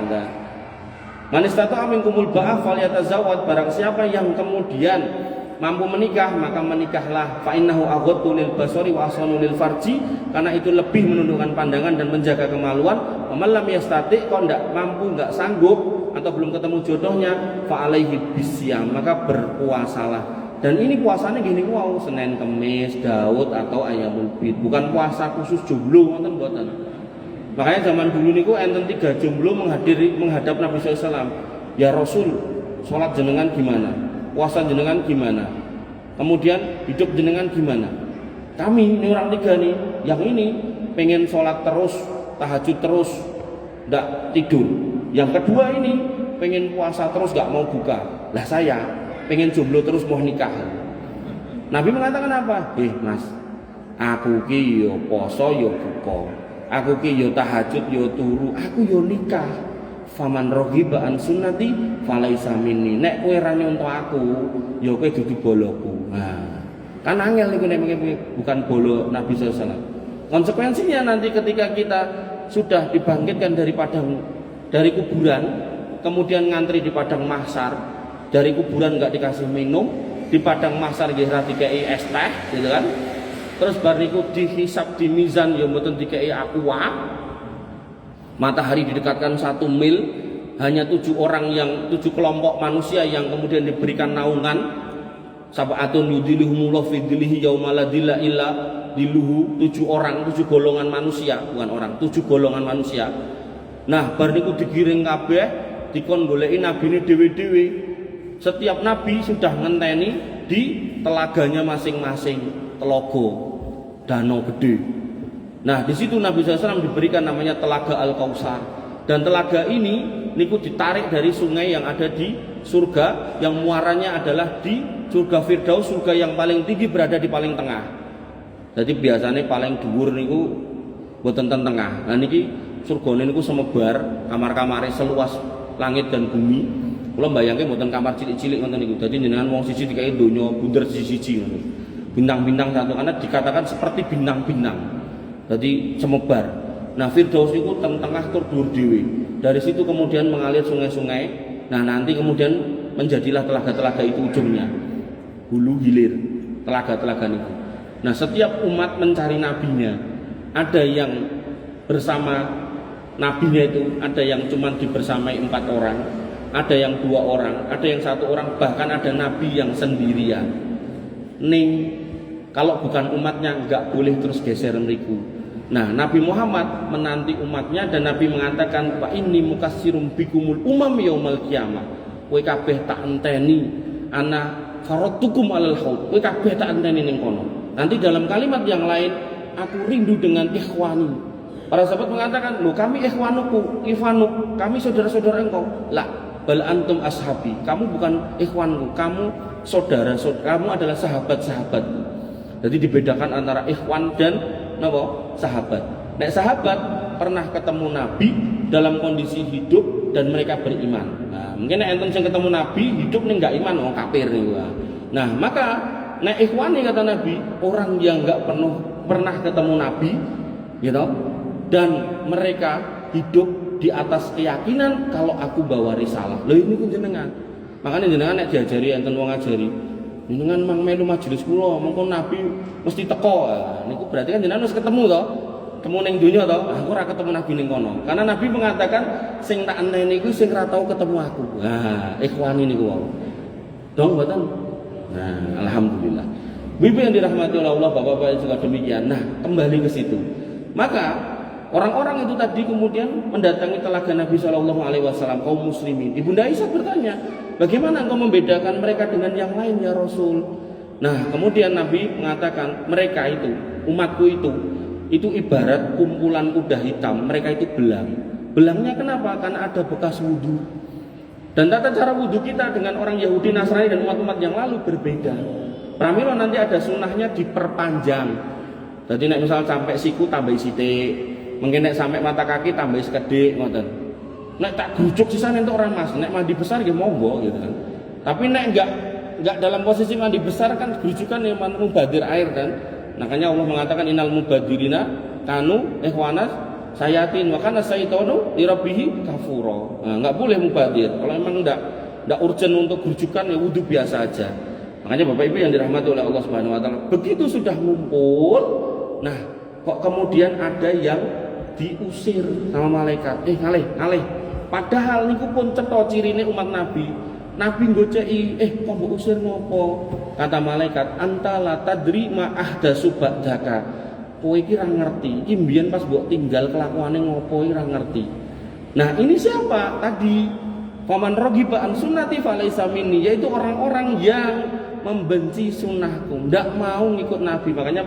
Man istata'a minkumul ba'a falyatazawwad, barang siapa yang kemudian mampu menikah maka menikahlah, fa innahu aghaddu lil basari wa ahsanu lil farji, karena itu lebih menundukkan pandangan dan menjaga kemaluan. Wa lam yastati', kok enggak mampu, enggak sanggup atau belum ketemu jodohnya, fa alaihi bisyam, maka berpuasalah. Dan ini puasanya gini wow, Senin, Kamis, Daud atau Ayyamul Bid, bukan puasa khusus jomblo ngoten mboten. Makanya zaman dulu niku enten 3 jomblo menghadap Nabi SAW. Ya Rasul, sholat jenengan gimana? Puasa jenengan gimana? Kemudian hidup jenengan gimana? Kami ini orang 3 nih, yang ini pengen sholat terus, tahajud terus, ndak tidur. Yang kedua ini pengen puasa terus, gak mau buka. Lah saya pengen jomblo terus mau nikah. Nabi mengatakan apa? Mas, aku ki yo poso yo buka, aku ki yo tahajud yo turu, aku yo nikah. Faman raghiba an sunnati falaisa minni. Nek kowe ra nyontoh aku, yo kowe dudu boloku. Nah, kan angel niku nek bukan bolo Nabi sallallahu alaihi wasallam. Konsekuensinya nanti ketika kita sudah dibangkitkan dari kuburan, kemudian ngantri di padang mahsyar. Dari kuburan nggak dikasih minum, di padang mahsyar nggih ra dikei es teh, gitu kan. Terus bar niku dihisab di mizan ya mboten dikei aqua. Matahari didekatkan 1 mil, hanya 7 kelompok manusia yang kemudian diberikan naungan. Sab'atun yudhilluhumullahu fi dhillihi yauma la dhilla illa dhilluhu. 7 orang, 7 golongan manusia, bukan orang, 7 golongan manusia. Nah, bar niku digiring kabeh, dikon goleki nabine dhewe-dhewe. Setiap nabi sudah ngenteni di telaganya masing-masing, telaga danau gede. Nah, di situ Nabi SAW diberikan namanya Telaga Al-Kautsar. Dan telaga ini niku ditarik dari sungai yang ada di surga, yang muaranya adalah di surga Firdaus, surga yang paling tinggi berada di paling tengah. Jadi biasanya paling dhuwur niku mboten ten tengah. Nah niki surgane niku semebar, kamar-kamare seluas langit dan bumi. Kula mbayangke mboten kamar cilik-cilik ngoten niku. Dadi jenengan wong siji dikai donya bunder siji-siji ngono. Bintang-bintang satu, karena dikatakan seperti bintang-bintang. Dadi semebar. Nah, Firdaus niku tengah tur dhuwur dhewe. Dari situ kemudian mengalir sungai-sungai. Nah, nanti kemudian menjadilah telaga-telaga itu ujungnya. Hulu hilir telaga-telaga niku. Nah, setiap umat mencari nabinya. Ada yang bersama nabinya itu, ada yang cuma dibersamai 4 orang. Ada yang 2 orang, ada yang 1 orang, bahkan ada nabi yang sendirian. Kalau bukan umatnya nggak boleh terus geser mriku. Nah, Nabi Muhammad menanti umatnya dan Nabi mengatakan, "Fa inni mukassirum bikumul umam yaumal qiyamah." Kowe kabeh tak enteni ana faratukum alal haud. Kowe kabeh tak enteni ning kono. Nanti dalam kalimat yang lain, aku rindu dengan ikhwani. Para sahabat mengatakan, "Loh, kami ikhwanuk, kami saudara-saudara engkau." Lah, bal antum ashabi, kamu bukan ikhwanku, kamu saudara, kamu adalah sahabat-sahabat. Jadi dibedakan antara ikhwan dan sahabat. Nek sahabat pernah ketemu Nabi dalam kondisi hidup dan mereka beriman. Nah, mungkin nek enten sing ketemu Nabi hidup ning enggak iman, wong kafir niku. Nah, maka nek ikhwan nih kata Nabi, orang yang enggak pernah ketemu Nabi, gitu, dan mereka hidup di atas keyakinan kalau aku bawa risalah. Lho ini pun jenengan. Makanya jenengan nek diajari enten wong ngajari, jenengan mang melu majelis kula, mengko Nabi mesti teko. Niku berarti kan jenengan wis ketemu to. temu ning dunya to, aku ora ketemu Nabi ning kono. Karena Nabi mengatakan sing tak enteni iku sing ora tau ketemu aku. Nah, ikhwani niku wae. Dong mboten? Nah, alhamdulillah. Bibi yang dirahmati oleh Allah, Bapak-bapak juga demikian. Nah, kembali ke situ. Maka orang-orang itu tadi kemudian mendatangi telaga Nabi Shallallahu Alaihi Wasallam, kaum muslimin. Ibunda Aisyah bertanya, bagaimana engkau membedakan mereka dengan yang lain ya Rasul? Nah, kemudian Nabi mengatakan mereka itu, umatku itu ibarat kumpulan kuda hitam. Mereka itu belang. Belangnya kenapa? Karena ada bekas wudhu. Dan tata cara wudhu kita dengan orang Yahudi, Nasrani dan umat-umat yang lalu berbeda. Pramila nanti ada sunnahnya diperpanjang. Jadi nek misal sampai siku tambah sithik, mungkin nek sampai mata kaki tambah sekedhik ngoten. Nek tak grujuk sisane entuk ora Mas, nek mandi besar nggih monggo gitu kan. Tapi nek enggak dalam posisi mandi besar kan grujukan yang mubadir air kan. Makanya Allah mengatakan innal mubadirina kanu ikhwanas sayatin wa kana syaitanu li rabbih kafura. Nah, enggak boleh mubadir. Kalau emang enggak urgent untuk grujukan ya wudu biasa aja. Makanya Bapak Ibu yang dirahmati oleh Allah Subhanahu wa taala, begitu sudah ngumpul, nah kok kemudian ada yang diusir sama malaikat. Ngalih. Padahal niku pun cetha cirine umat Nabi. Nabi ngoceki, kok mbok usir ngopo? Kata malaikat, anta la tadri ma ahdatsu ba'daka. Kowe iki ra ngerti, iki mbiyen pas mbok tinggal kelakuane ngopo iki ra ngerti. Nah, ini siapa? Tadi faman raghiba an sunnati falaysa minni, yaitu orang-orang yang membenci sunnahku, tidak mau ngikut Nabi. Makanya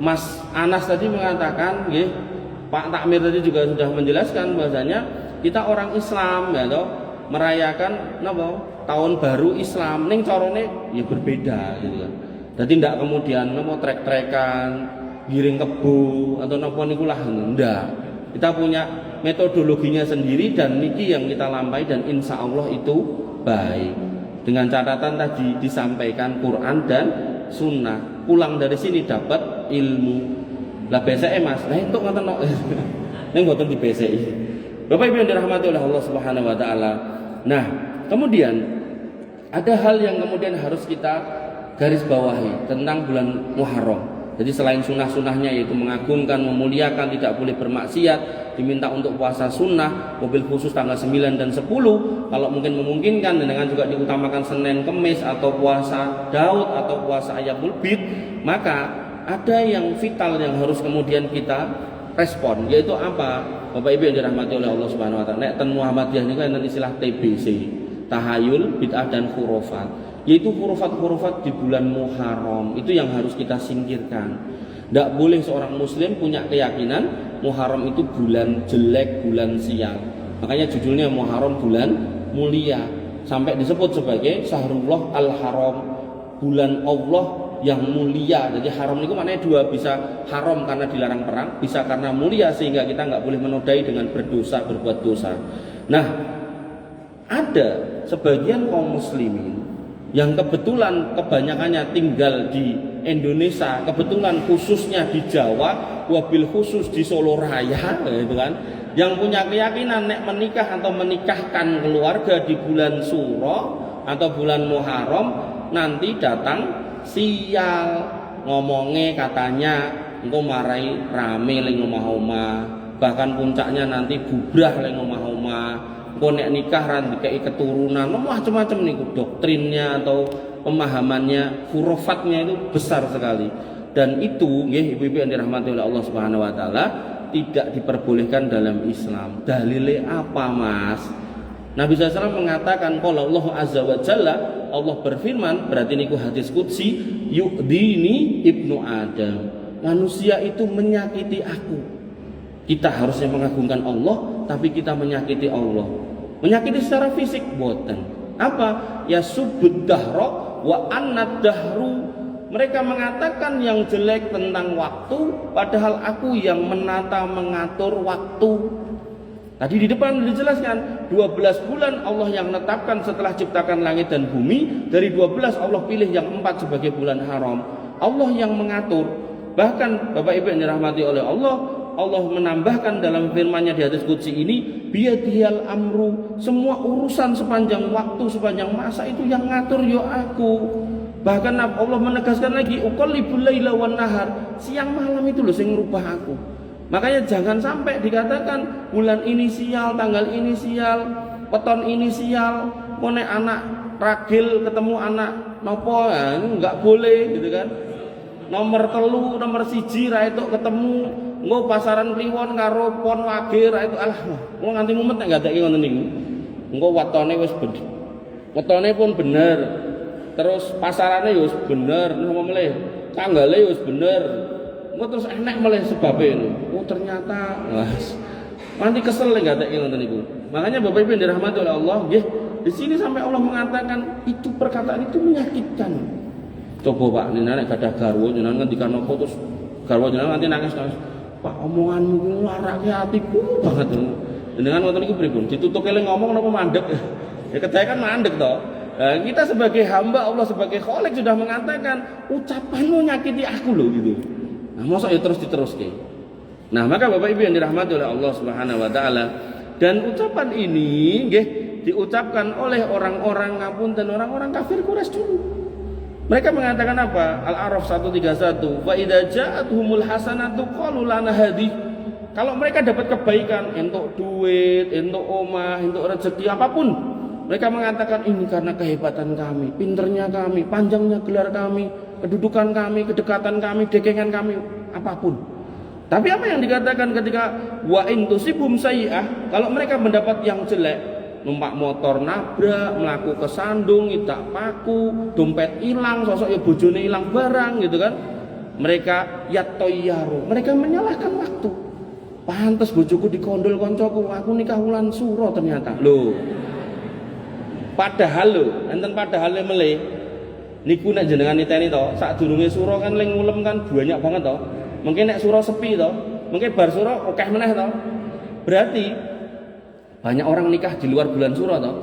Mas Anas tadi mengatakan, Pak Takmir tadi juga sudah menjelaskan bahwasanya kita orang Islam ya toh, merayakan tahun baru Islam ning carane ya berbeda gitu kan. Jadi tidak kemudian trek-trekan, giring kebo atau napa niku lah ndak. Kita punya metodologinya sendiri dan niki yang kita lampaui dan insya Allah itu baik. Dengan catatan tadi disampaikan Quran dan Sunnah. Pulang dari sini dapat ilmu. Lah BCE Mas, nah itu ngoten kok. Ning mboten di BCE. Bapak Ibu yang dirahmati oleh Allah Subhanahu wa taala. Nah, kemudian ada hal yang kemudian harus kita garis bawahi tentang bulan Muharram. Jadi selain sunnah-sunnahnya yaitu mengagungkan, memuliakan, tidak boleh bermaksiat, diminta untuk puasa sunnah, mobil khusus tanggal 9 dan 10, kalau mungkin memungkinkan, dan dengan juga diutamakan Senin Kemis atau puasa Daud atau puasa Ayyamul Bid, maka ada yang vital yang harus kemudian kita respon, yaitu apa? Bapak Ibu yang dirahmati oleh Allah Subhanahu wa taala. Nek ten Muhammadiyah niku enten istilah TBC, tahayul, bid'ah dan khurafat. Yaitu hurufat-hurufat di bulan Muharram, itu yang harus kita singkirkan. Tidak boleh seorang muslim punya keyakinan Muharram itu bulan jelek, bulan sial. Makanya judulnya Muharram bulan mulia, sampai disebut sebagai Syahrullah al-Haram, bulan Allah yang mulia. Jadi haram itu maknanya dua, bisa haram karena dilarang perang, bisa karena mulia sehingga kita nggak boleh menodai dengan berdosa, berbuat dosa. Nah, ada sebagian kaum muslimin yang kebetulan kebanyakannya tinggal di Indonesia, kebetulan khususnya di Jawa, wabil khusus di Solo Raya, gitu kan, yang punya keyakinan nek menikah atau menikahkan keluarga di bulan Suro atau bulan Muharram nanti datang sial, ngomongnya katanya engko marai rame ling omah-omah, bahkan puncaknya nanti bubrah ling omah-omah. Nek nikah ran dikai keturunan, macam-macam niku doktrinnya atau pemahamannya, hurufatnya itu besar sekali. Dan itu nggih ibu-ibu yang dirahmati oleh Allah Subhanahu wa taala tidak diperbolehkan dalam Islam. Dalile apa, Mas? Nabi SAW mengatakan qala Allah azza wa jalla, Allah berfirman, berarti niku hadis qudsi, yu'dini ibnu Adam. Manusia itu menyakiti aku. Kita harusnya mengagungkan Allah, tapi kita menyakiti Allah. Menyakiti secara fisik boten. Apa? Ya subud dahra wa annad dahru. Mereka mengatakan yang jelek tentang waktu, padahal aku yang menata mengatur waktu. Tadi di depan dijelaskan 12 bulan Allah yang menetapkan setelah ciptakan langit dan bumi. Dari 12 Allah pilih yang 4 sebagai bulan haram. Allah yang mengatur. Bahkan Bapak Ibu yang dirahmati oleh Allah, Allah menambahkan dalam firman-Nya di hadis qudsi ini, biyadihal amru, semua urusan sepanjang waktu, sepanjang masa itu yang ngatur yo aku. Bahkan Allah menegaskan lagi, uqallibul laila wan nahar, siang malam itu loh sing ngrubah aku. Makanya jangan sampai dikatakan bulan inisial, tanggal inisial, weton inisial, mau nek anak ragil ketemu anak nopo ya, nggak boleh gitu kan. Nomor telu, nomor siji ra itu ketemu, engko pasaran kliwon karo pon wage ra itu alah, wong nganti mumet nek gadeki ngoten niku. Engko wetone wis bener. Wetone pun bener. Terus pasarane ya wis bener, napa melih? Tanggale ya wis bener. Engko terus enek melih sebabe itu. Oh ternyata nanti kesel nek gadeki ngoten niku. Makanya Bapak Ibu yang dirahmati oleh Allah, nggih, di sini sampai Allah mengatakan itu perkataan itu menyakitkan. Coba Pak, nenek gadah garwa jenengan ngendikan apa terus garwa jenengan nanti nangis-nangis. Pak, omonganmu ku nglarake atiku banget. Jenengan ngoten niku pripun? Ditutuke le ngomong napa mandek? Ya kedaya kan mandek toh. Nah, kita sebagai hamba Allah, sebagai Khalik sudah mengatakan ucapanmu nyakiti aku loh gitu. Nah, mosok ya terus diteruske. Nah, maka Bapak Ibu yang dirahmati oleh Allah Subhanahu wa taala, dan ucapan ini nggih diucapkan oleh orang-orang ngapunten, orang-orang kafir Quraisy dulu. Mereka mengatakan apa? Al-A'raf 131. Wa idza ja'atuhumul hasanatu qalu lana hadhi. Kalau mereka dapat kebaikan, entuk duit, entuk omah, entuk rezeki apapun, mereka mengatakan ini karena kehebatan kami, pinternya kami, panjangnya gelar kami, kedudukan kami, kedekatan kami, dekengan kami, apapun. Tapi apa yang dikatakan ketika wa in tusibhum sayyi'ah, kalau mereka mendapat yang jelek, numpak motor nabrak, melaku kesandung, idak paku, dompet hilang, sosok ya bojone hilang barang gitu kan. Mereka yatoyaru, mereka menyalahkan waktu. Pantes bojoku dikondol koncoku, aku nikah wulan suro ternyata. Loh. Padahal lho, enten padahale melih. Niku nek jenengan niteni to, sadurunge suro kan ling ngulem kan banyak banget to. Mungkin nek suro sepi to, mungkin bar suro akeh meneh to. Berarti banyak orang nikah di luar bulan suro toh.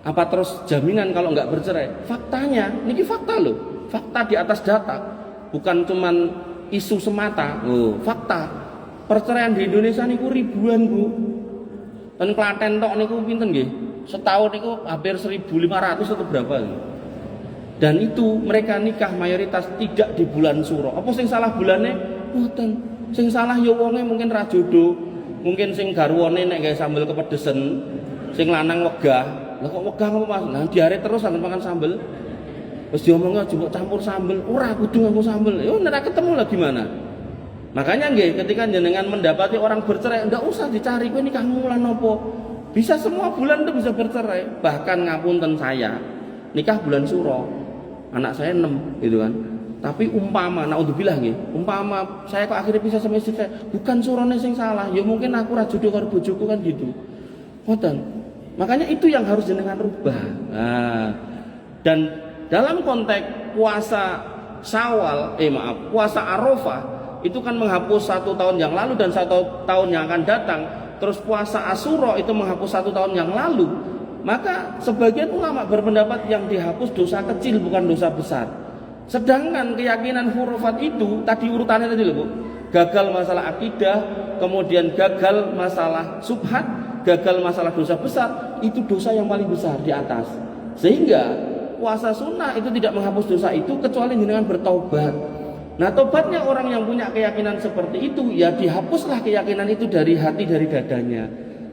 Apa terus jaminan kalau nggak bercerai? Faktanya, niki fakta loh. Fakta di atas data. Bukan cuman isu semata. Oh, fakta. Perceraian di Indonesia niku ribuan, Bu. Dan Klaten tok niku pinten nggih? Setahun niku hampir 1.500 atau berapa gitu. Dan itu mereka nikah mayoritas tidak di bulan suro. Apa sing salah bulannya? Mboten. Sing salah ya wonge mungkin ra jodoh. Mungkin sing garwane nek gawe sambel kepedesen, sing lanang wegah. Lah kok wegah apa Mas? Nah diare terus sampeyan makan sambel. Wis diomongnya coba campur sambel, ora kudu nganggo sambel. Yo nek ketemu lah gimana? Makanya nggih ketika jenengan mendapati orang bercerai, ndak usah dicari kowe nikah wulan apa. Bisa semua bulan itu bisa bercerai. Bahkan ngapunten saya, nikah bulan suro. Anak saya 6 gitu kan. Tapi umpama, naudzubillah nggih, umpama saya kok akhirnya bisa sama istri saya, bukan surone sing salah, ya mungkin aku ra jodoh karo bojoku kan gitu. Ngoten. Makanya itu yang harus jenengan rubah. Nah, dan dalam konteks puasa Syawal, puasa Arafah itu kan menghapus 1 tahun yang lalu dan 1 tahun yang akan datang. Terus puasa Asyura itu menghapus 1 tahun yang lalu. Maka sebagian ulama berpendapat yang dihapus dosa kecil bukan dosa besar. Sedangkan keyakinan hurufat itu tadi urutannya tadi loh Bu. Gagal masalah akidah, kemudian gagal masalah subhat, gagal masalah dosa besar, itu dosa yang paling besar di atas. Sehingga puasa sunnah itu tidak menghapus dosa itu kecuali dengan bertaubat. Nah, tobatnya orang yang punya keyakinan seperti itu, ya dihapuslah keyakinan itu dari hati, dari dadanya.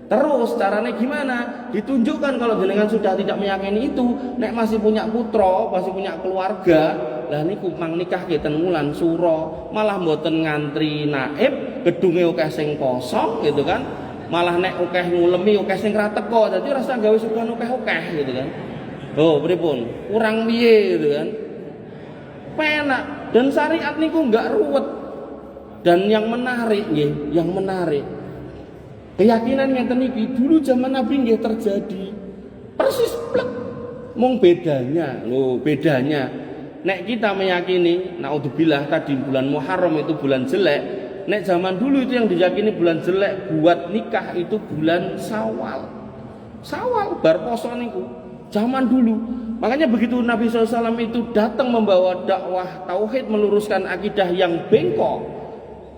Terus caranya gimana? Ditunjukkan kalau jenengan sudah tidak meyakini itu, nek masih punya putra, masih punya keluarga, lah niku mang nikah ngeten wulan suro, malah mboten ngantri naib, gedunge akeh sing kosong gitu kan. Malah nek akeh ngulemi akeh sing ra teko, dadi rasa gawe sugan akeh-akeh gitu kan. Oh, pripun? Kurang piye gitu kan. Penak dan syariat niku enggak ruwet. Dan yang menarik nggih, yang menarik keyakinan ngeten iki dulu zaman Nabi nggih terjadi. Persis plek. Mong bedanya, loh bedanya. Nek kita meyakini naudzubillah tadi bulan Muharram itu bulan jelek, nek zaman dulu itu yang diyakini bulan jelek buat nikah itu bulan Syawal. Syawal bar poso niku. Zaman dulu. Makanya begitu Nabi SAW itu datang membawa dakwah tauhid, meluruskan akidah yang bengkok.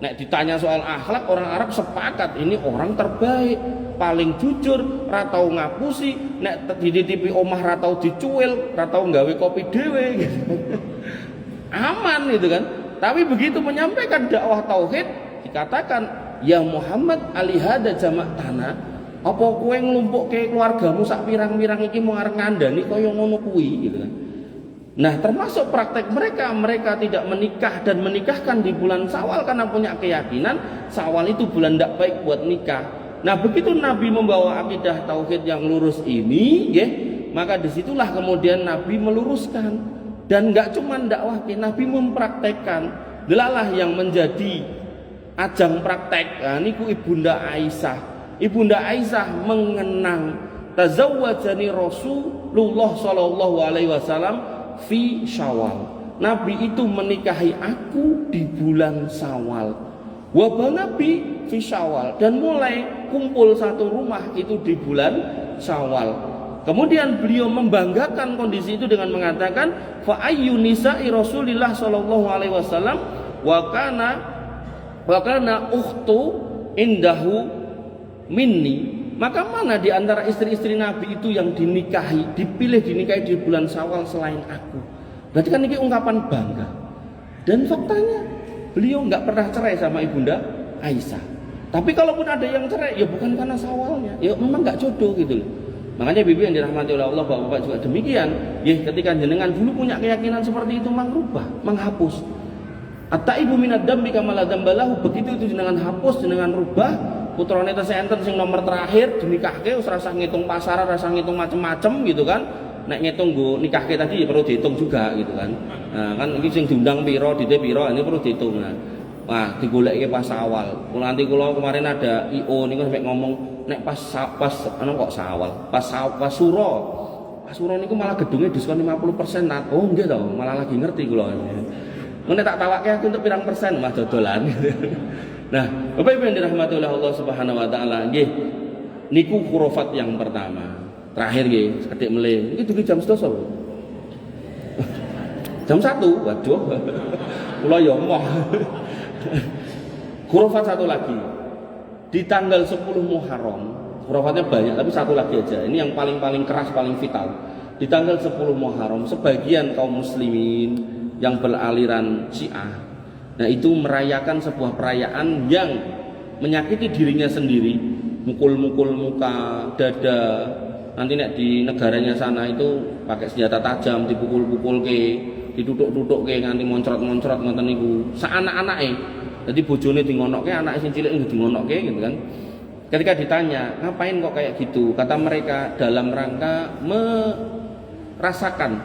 Nek ditanya soal akhlak, orang Arab sepakat ini orang terbaik, paling jujur, ra tau ngapusi, nek dititipi omah ra tau dicuil, ra tau nggawe kopi dhewe gitu. Aman gitu kan. Tapi begitu menyampaikan dakwah tauhid, dikatakan, ya Muhammad alihada jamak tanah, apa kowe nglumpukke keluargamu sak pirang-pirang iki mau arep ngandani kaya ngono kuwi gitu kan. Nah, termasuk praktek mereka tidak menikah dan menikahkan di bulan Syawal karena punya keyakinan Syawal itu bulan tidak baik buat nikah. Nah, begitu Nabi membawa akidah tauhid yang lurus ini, ya, maka disitulah kemudian Nabi meluruskan dan nggak cuma dakwah, Nabi mempraktekkan. Delalah yang menjadi ajang praktek. Nah, niku Ibunda Aisyah. Ibunda Aisyah mengenang tazawwajani Rasulullah sallallahu alaihi wasallam fi Syawal. Nabi itu menikahi aku di bulan Syawal. Wa Nabi fi Syawal, dan mulai kumpul satu rumah itu di bulan Syawal. Kemudian beliau membanggakan kondisi itu dengan mengatakan fa ayyu nisa'i Rasulillah sallallahu alaihi wasallam wa kana ukhtu indahu minni. Maka mana di antara istri-istri Nabi itu yang dipilih dinikahi di bulan Syawal selain aku? Berarti kan ini ungkapan bangga. Dan faktanya beliau nggak pernah cerai sama Ibunda Aisyah. Tapi kalaupun ada yang cerai, ya bukan karena Syawalnya, ya memang nggak jodoh gitu loh. Makanya bibi yang dirahmati oleh Allah, bapak-bapak juga demikian. Ya, ketika jenengan dulu punya keyakinan seperti itu, mengrubah, menghapus. At-taibu minad dambi kama la dzambalahu, begitu itu jenengan hapus, jenengan rubah, putrane tesih enten sing nomor terakhir dinikahke wis rasa ngitung pasaran, rasa ngitung macem-macem gitu kan. Nek ngitung nggo nikahke tadi ya perlu dihitung juga gitu kan. Nah, kan iki sing diundang piro, dite piro, ini perlu dihitung. Nah, digoleki pas Syawal. Nanti kula kemarin ada IO niku sampai ngomong nek pas ana kok Syawal, pas Suro. Pas Suro niku malah gedungnya diskon 50%. Oh nggih to, malah lagi ngerti kula. Nek tak tawakke aku untuk pirang persen mah dodolan. Nah, Bapak Ibu yang dirahmati oleh Allah Subhanahu wa taala, nggih niku khurafat yang pertama. Terakhir nggih, sekedhik melih. Iki dugi jam 12. Jam 1. Waduh. Kula ya emoh. Khurafat satu lagi. Di tanggal 10 Muharram, khurafatnya banyak tapi satu lagi aja. Ini yang paling keras, paling vital. Di tanggal 10 Muharram, sebagian kaum muslimin yang beraliran Syiah, nah itu merayakan sebuah perayaan yang menyakiti dirinya sendiri, mukul-mukul muka, dada. Nanti nek di negaranya sana itu pakai senjata tajam, dipukul-pukul ke, ditutuk-tutuk ke, nganti moncrot-moncrot ngoten niku. Sa-anak-anake. Jadi bojone dingonokke, anake sing cilik dingonokke gitu kan. Ketika ditanya, "Ngapain kok kayak gitu?" Kata mereka, dalam rangka merasakan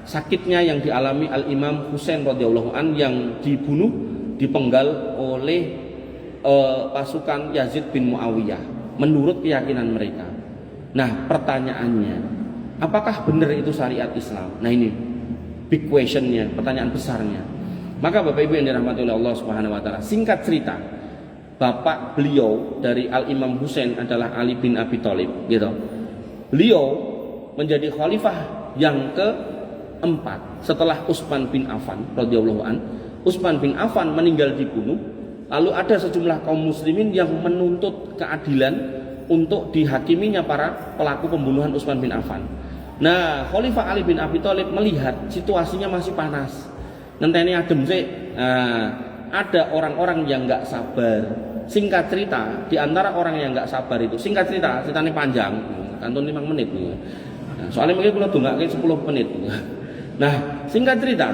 sakitnya yang dialami Al-Imam Husain radhiyallahu an yang dibunuh, dipenggal oleh pasukan Yazid bin Muawiyah menurut keyakinan mereka. Nah, pertanyaannya, apakah benar itu syariat Islam? Nah, ini big questionnya, pertanyaan besarnya. Maka Bapak Ibu yang dirahmati oleh Allah Subhanahu wa taala, singkat cerita, bapak beliau dari Al-Imam Husain adalah Ali bin Abi Thalib gitu. Beliau menjadi khalifah yang keempat setelah Utsman bin Affan radhiyallahu an. Utsman bin Affan meninggal dibunuh. Lalu ada sejumlah kaum muslimin yang menuntut keadilan untuk dihakiminya para pelaku pembunuhan Utsman bin Affan. Nah, Khalifah Ali bin Abi Thalib melihat situasinya masih panas. Ngenteni adem sik. Nah, ada orang-orang yang enggak sabar. Singkat cerita, di antara orang yang enggak sabar itu, singkat cerita, ceritanya panjang, kantun 5 menit. Nah, soalnya mungkin kalau dongake 10 menit. Nah, singkat cerita,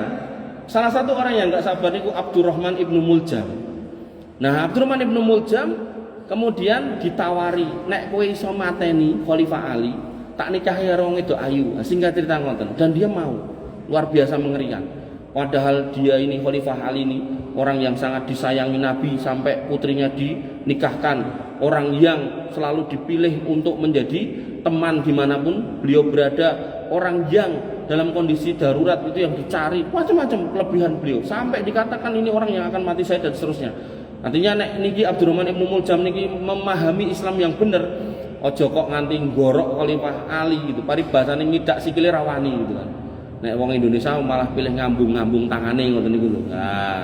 salah satu orang yang enggak sabar itu Abdurrahman ibnu Muljam. Nah, Abdurrahman ibnu Muljam kemudian ditawari, nek kowe iso mateni Khalifah Ali, tak nikahi karo wong wedok ayu. Singkat cerita ngoten, dan dia mau. Luar biasa mengerikan. Padahal dia ini Khalifah Ali ini orang yang sangat disayangi Nabi sampai putrinya dinikahkan, orang yang selalu dipilih untuk menjadi teman dimanapun beliau berada, orang yang dalam kondisi darurat itu yang dicari, macam-macam kelebihan beliau, sampai dikatakan ini orang yang akan mati syahid dan seterusnya. Artinya nek niki Abdurrahman ibnu Muljam niki memahami Islam yang bener. Ojo kok nganti gorok Khalifah Ali gitu. Paribasane ngidak sikile rawani gitu kan. Nek wong Indonesia malah pilih ngambung-ngambung tangane ngoten niku lho. Nah,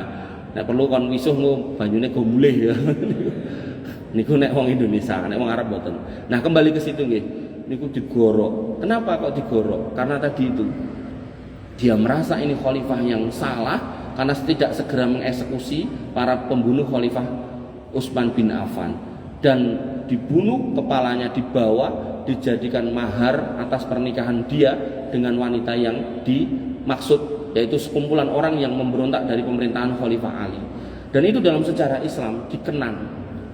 nek perlu kon wisuh ngo banyune go mulih ya. Niku nek wong Indonesia, nek wong Arab mboten. Nah, kembali ke situ nggih. Niku digorok. Kenapa kok digorok? Karena tadi itu dia merasa ini khalifah yang salah karena tidak segera mengeksekusi para pembunuh khalifah Utsman bin Affan, dan dibunuh, kepalanya dibawa, dijadikan mahar atas pernikahan dia dengan wanita yang dimaksud, yaitu sekumpulan orang yang memberontak dari pemerintahan Khalifah Ali. Dan itu dalam sejarah Islam dikenang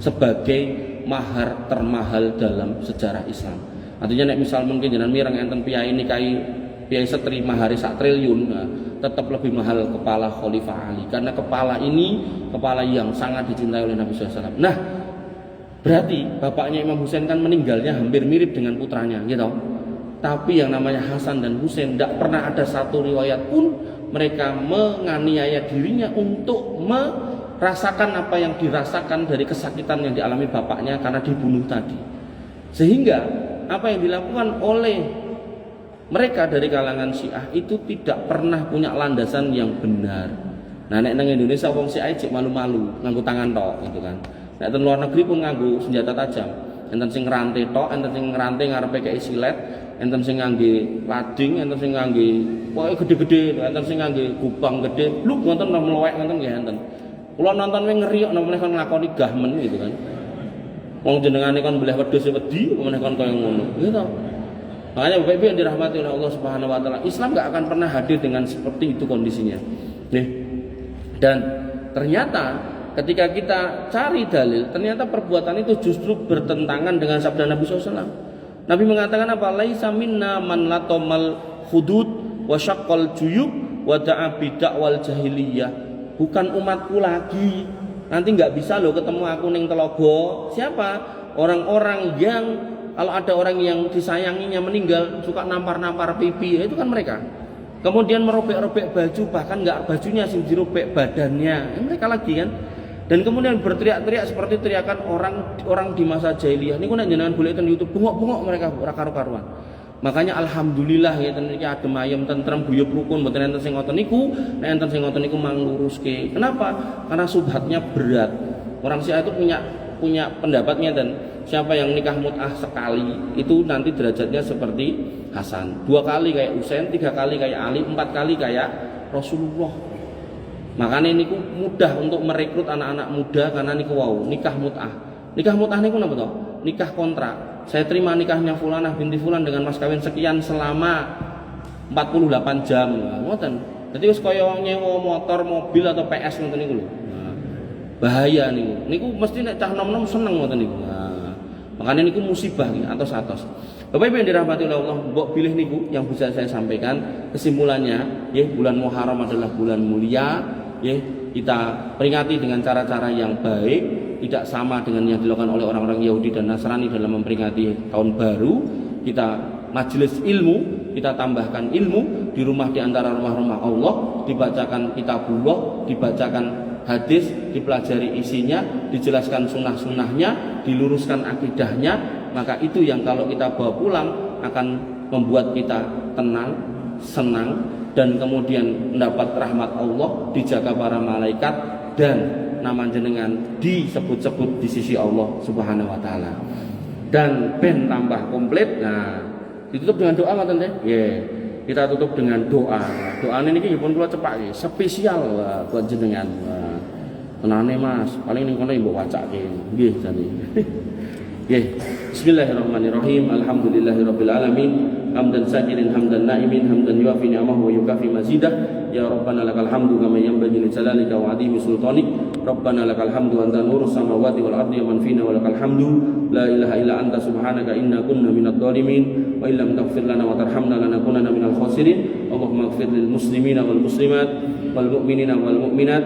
sebagai mahar termahal dalam sejarah Islam. Artinya nek misal mungkin jenengan mireng enten piyai nikahi piyai setri mahari 1 triliun, nah, tetap lebih mahal kepala Khalifah Ali, karena kepala ini kepala yang sangat dicintai oleh Nabi SAW. Nah, berarti bapaknya Imam Husain kan meninggalnya hampir mirip dengan putranya, gitu. Tapi yang namanya Hasan dan Husain tidak pernah ada satu riwayat pun mereka menganiaya dirinya untuk merasakan apa yang dirasakan dari kesakitan yang dialami bapaknya karena dibunuh tadi. Sehingga apa yang dilakukan oleh mereka dari kalangan Syiah itu tidak pernah punya landasan yang benar. Nah, nek nang Indonesia wong Syiah cek malu-malu nganggo tangan tok gitu kan. Nek teng luar negeri pun nganggo senjata tajam. Enten sing ngrante tok, enten sing ngrante ngarepe kaya silet, enten sing ngangge lading, enten sing ngangge pokoke gede-gede, enten sing ngangge gubang gede, bluk ngoten mlowek ngoten nggih enten. Kula nonton wae ngeri kok meneh kon nglakoni gahmen gitu kan. Wong jenengane kon mbleh wedhus wedi, meneh kon kaya ngono. Gitu. Makanya Bapak Ibu yang dirahmati oleh Allah Subhanahu wa taala, Islam enggak akan pernah hadir dengan seperti itu kondisinya. Nih. Dan ternyata ketika kita cari dalil, ternyata perbuatan itu justru bertentangan dengan sabda Nabi SAW. Nabi mengatakan apa? Laisa minna man latamal hudud wa syaqqal juyub wa da'a bidakwal jahiliyah. Bukan umatku lagi. Nanti enggak bisa loh ketemu aku ning telaga. Siapa? Orang-orang yang kalau ada orang yang disayanginya meninggal suka nampar-nampar pipi, itu kan mereka. Kemudian merobek-robek baju, bahkan enggak bajunya sing dirobek badannya. Mereka lagi kan. Dan kemudian berteriak-teriak seperti teriakan orang di masa jahiliyah. Niku nek jenengan golek ten YouTube, bengok-bengok mereka ora karo-karuan. Makanya alhamdulillah ya ten iki adem ayem tentrem guyub rukun mboten enten sing ngoten niku, nek enten sing ngoten niku mangluruske. Kenapa? Karena subhatnya berat. Orang Syiah itu punya pendapatnya, dan siapa yang nikah mut'ah sekali itu nanti derajatnya seperti Hasan, 2 kali kayak Husain, 3 kali kayak Ali, 4 kali kayak Rasulullah. Makanya niku mudah untuk merekrut anak-anak muda karena niku wow, nikah mut'ah. Nikah mut'ah niku napa to? Nikah kontrak. Saya terima nikahnya Fulanah binti Fulan dengan mas kawin sekian selama 48 jam. Ngoten. Dadi wis kaya nyewa motor, mobil atau PS ngoten niku lho. Bahaya niku. Niku mesti nek cah nom-nom seneng ngoten niku. Nah, makanya niku musibah nggih atos-atos. Bapak Ibu yang dirahmati oleh Allah, mbok pilih niku yang bisa saya sampaikan. Kesimpulannya, ya, bulan Muharram adalah bulan mulia, ya, kita peringati dengan cara-cara yang baik, tidak sama dengan yang dilakukan oleh orang-orang Yahudi dan Nasrani dalam memperingati tahun baru. Kita majelis ilmu, kita tambahkan ilmu di rumah, di antara rumah-rumah Allah, dibacakan kitabullah, dibacakan hadis, dipelajari isinya, dijelaskan sunnah-sunnahnya, diluruskan akidahnya, maka itu yang kalau kita bawa pulang akan membuat kita tenang, senang, dan kemudian mendapat rahmat Allah, dijaga para malaikat, dan nama jenengan disebut-sebut di sisi Allah Subhanahu wa taala. Dan ben tambah komplit. Nah, ditutup dengan doa ngoten teh. Nggih. Kita tutup dengan doa. Doa ini pun kula cepak nggih, spesial buat jenengan. Tenane Mas, paling ning kono mbok wacake. Nggih jane. Nggih. Bismillahirrahmanirrahim. Alhamdulillahirabbil alamin. Hamdan sajirin hamdan naimin hamdan yuafi ni'amahu wa yukafi mazidah. Ya Rabbana lakal hamdu kama yanbaghi li jalalika wa 'azimi sultanik. Rabbana lakal hamdu anta nurus samawati wal ardi wa man fina wa lakal hamdu. La ilaha illa anta subhanaka inna kunna minadh dhalimin wa illam taghfir lana wa tarhamna lanakunanna minal khasirin. Allahumma ighfir lil muslimina wal muslimat wal mu'minina wal mu'minat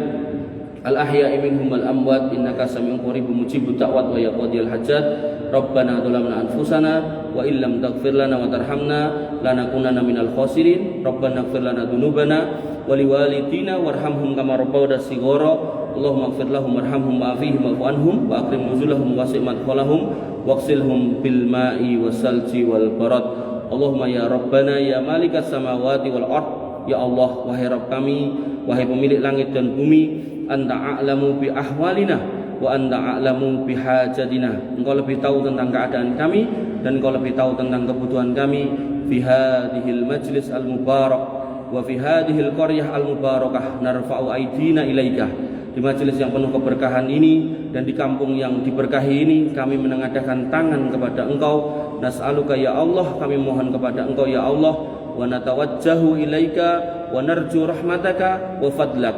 al-ahya'i minhum wal amwat innaka sami'un qaribun mujibud da'wat wa ya qadiyal hajat. Rabbana dzalamna anfusana wa illam taghfir lana wa tarhamna lanakunanna minal khasirin. Rabbana ighfir lana dzunubana wa liwalidina warhamhum kama rabbawna shighara. Allahumma ighfir lahum warhamhum wa'afihim wa'fu anhum wa akrim nuzulahum wasi' madkhalahum waghsilhum bil ma'i wasalji wal barad. Allahumma ya Rabbana ya malikas samawati wal ard. Ya Allah, wahai Rabb kami, wahai pemilik langit dan bumi, anta a'lamu bi ahwalina wa anta a'lamu bi hajatina. Engkau lebih tahu tentang keadaan kami dan engkau lebih tahu tentang kebutuhan kami. Fi hadhil majlis al mubarak wa fi hadhil qaryah al mubarakah narfa'u aydina ilaika. Di di majelis yang penuh keberkahan ini dan di kampung yang diberkahi ini, kami menengadahkan tangan kepada Engkau. Nas'aluka ya Allah, kami mohon kepada Engkau ya Allah, wa natawajjahu ilaika wa narju rahmataka wa fadlak.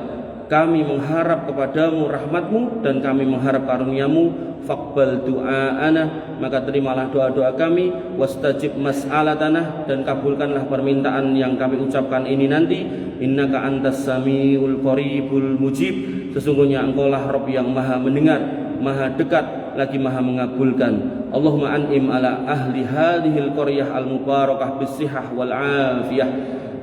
Kami mengharap kepadamu rahmatmu dan kami mengharap karuniamu. Faqbal du'aana, maka terimalah doa-doa kami. Wastajib mas'alatana, dan kabulkanlah permintaan yang kami ucapkan ini nanti. Innaka antas samiul qaribul mujib, sesungguhnya Engkaulah Rabb yang maha mendengar, maha dekat, lagi maha mengabulkan. Allahumma an'im ala ahli hadhil qaryah al-mubarakah bis-sihah wal afiyah.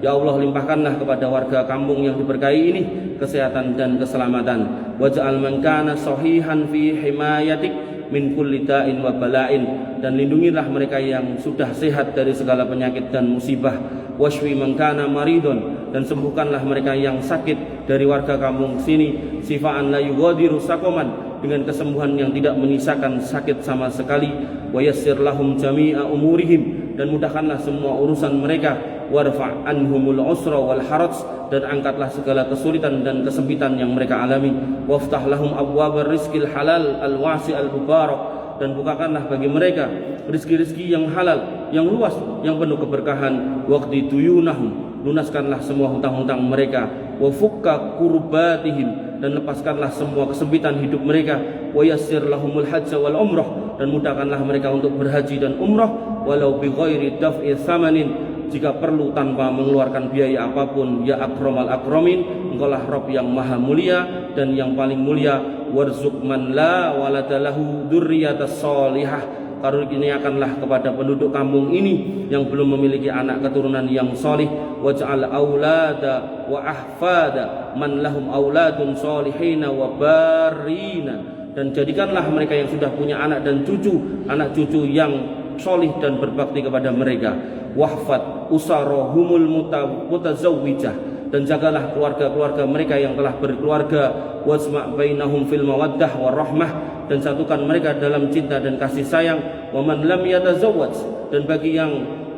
Ya Allah, limpahkanlah kepada warga kampung yang diberkahi ini kesehatan dan keselamatan. Waj'al man kana sahihan fi himayatik min kulli da'in wa bala'in, dan lindungilah mereka yang sudah sehat dari segala penyakit dan musibah. Washwi man kana maridun, dan sembuhkanlah mereka yang sakit dari warga kampung sini. Sifaan la yughadiru saqaman, dengan kesembuhan yang tidak menyisakan sakit sama sekali. Wa yassir lahum jami'a umurihim, dan mudahkanlah semua urusan mereka. Warfa' anhumul usra wal haraj, dan angkatlah segala kesulitan dan kesempitan yang mereka alami. Waftah lahum abwabar rizqil halal al wasi' al mubarak, dan bukakanlah bagi mereka rizki-rizki yang halal, yang luas, yang penuh keberkahan. Waqdi tuyunahum, lunaskanlah semua hutang-hutang mereka. Wa fukka kurbatihim, dan lepaskanlah semua kesempitan hidup mereka. Wa yassir lahumul hajja wal umrah, dan mudahkanlah mereka untuk berhaji dan umrah. Walau bi ghairi daf'i thamanin, jika perlu tanpa mengeluarkan biaya apapun. Ya akramal akramin, Engkaulah Rabb yang maha mulia dan yang paling mulia. Warzuq man la waladalahu dzurriyyatas shalihah, karuniakanlah kepada penduduk kampung ini yang belum memiliki anak keturunan yang salih. Waj'al aulada wa ahfada man lahum auladun salihina wa barina, dan jadikanlah mereka yang sudah punya anak dan cucu, anak cucu yang solih dan berbakti kepada mereka. Wahfad usarahumul mutazawwijah, dan jagalah keluarga-keluarga mereka yang telah berkeluarga. Wasma' bainahum fil mawaddah warahmah, dan satukan mereka dalam cinta dan kasih sayang. Wa man lam yatazawwaj, dan bagi yang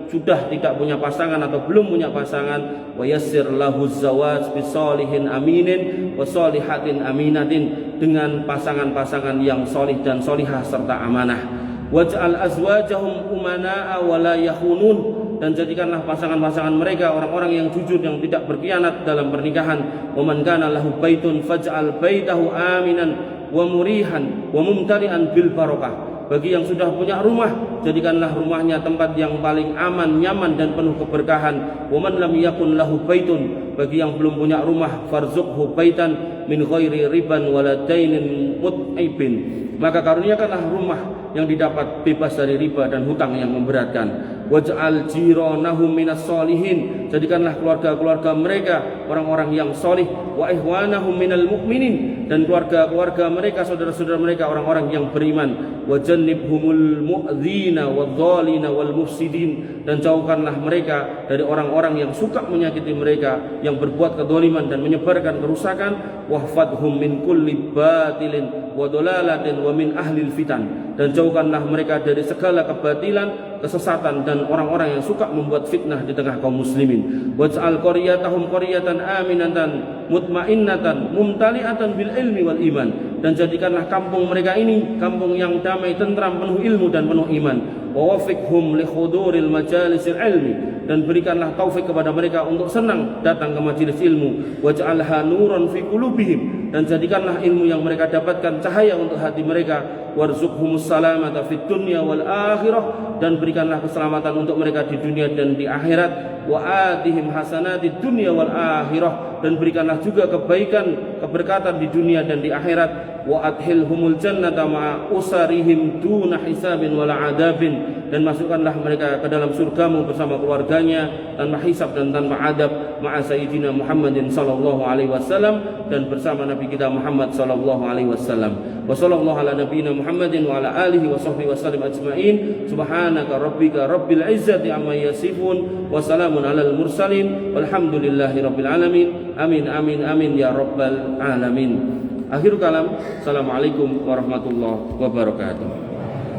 sudah tidak punya pasangan atau belum punya pasangan, wa yassir lahu zawaj bisolihin aminin wa solihatin aminatin, dengan pasangan-pasangan yang solih dan solihah serta amanah. Waj'al azwajahum umana'a wa la yakhunun, dan jadikanlah pasangan-pasangan mereka orang-orang yang jujur, yang tidak berkhianat dalam pernikahan. Wa man kana lahu baitun faj'al baitahu aminan wa murihan wa mumtari'an bil barakah, bagi yang sudah punya rumah, jadikanlah rumahnya tempat yang paling aman, nyaman dan penuh keberkahan. Wa man lam yakun lahu baitun, bagi yang belum punya rumah, farzuqhu baitan min ghairi riban wala dainin mut'ibin, maka karuniakanlah rumah yang didapat bebas dari riba dan hutang yang memberatkan. Waj'al jiranahum minas solihin, jadikanlah keluarga-keluarga mereka orang-orang yang solih. Wa ihwanahum minal mu'minin, dan keluarga-keluarga mereka, saudara-saudara mereka orang-orang yang beriman. Wa jannibhumul mu'dzina wadh-dhalina wal mufsidin, dan jauhkanlah mereka dari orang-orang yang suka menyakiti mereka, yang berbuat kedoliman dan menyebarkan kerusakan. Wahfadhum min kulli batilin wa dolalatin wa min ahlil fitan, dan jauhkanlah mereka dari segala kebatilan, kesesatan, dan orang-orang yang suka membuat fitnah di tengah kaum muslimin. Waj'al qaryatahum qaryatan aminatan mutmainnatan mumtali'atan bil ilmi wal iman, dan jadikanlah kampung mereka ini kampung yang damai, tentram, penuh ilmu dan penuh iman. Wa wafiqhum li khuduril majalisil ilmi, dan berikanlah taufik kepada mereka untuk senang datang ke majelis ilmu. Waj'alha nuran fi qulubihim, dan jadikanlah ilmu yang mereka dapatkan cahaya untuk hati mereka. Warzuqhumus salamata fid dunya wal akhirah, dan berikanlah keselamatan untuk mereka di dunia dan di akhirat. Wa atihim hasanatid dunya wal akhirah, dan berikanlah juga kebaikan, keberkatan di dunia dan di akhirat. Wa adkhilhumul jannata ma'a usarihim duna hisabin wala adabin, dan masukkanlah mereka ke dalam surgamu bersama keluarganya tanpa hisab dan tanpa adab. Ma'a sayyidina Muhammadin sallallahu alaihi wasallam, dan bersama Nabi kita Muhammad sallallahu alaihi wasallam. Wa sallallahu ala nabiyina Muhammadin wa ala alihi wa sahbihi wasallam ajma'in. Subhanaka rabbika rabbil izzati amma yasifun, wa salamun alal mursalin, walhamdulillahi rabbil alamin. Amin amin amin ya rabbal alamin. Akhirul kalam. Assalamualaikum warahmatullahi wabarakatuh.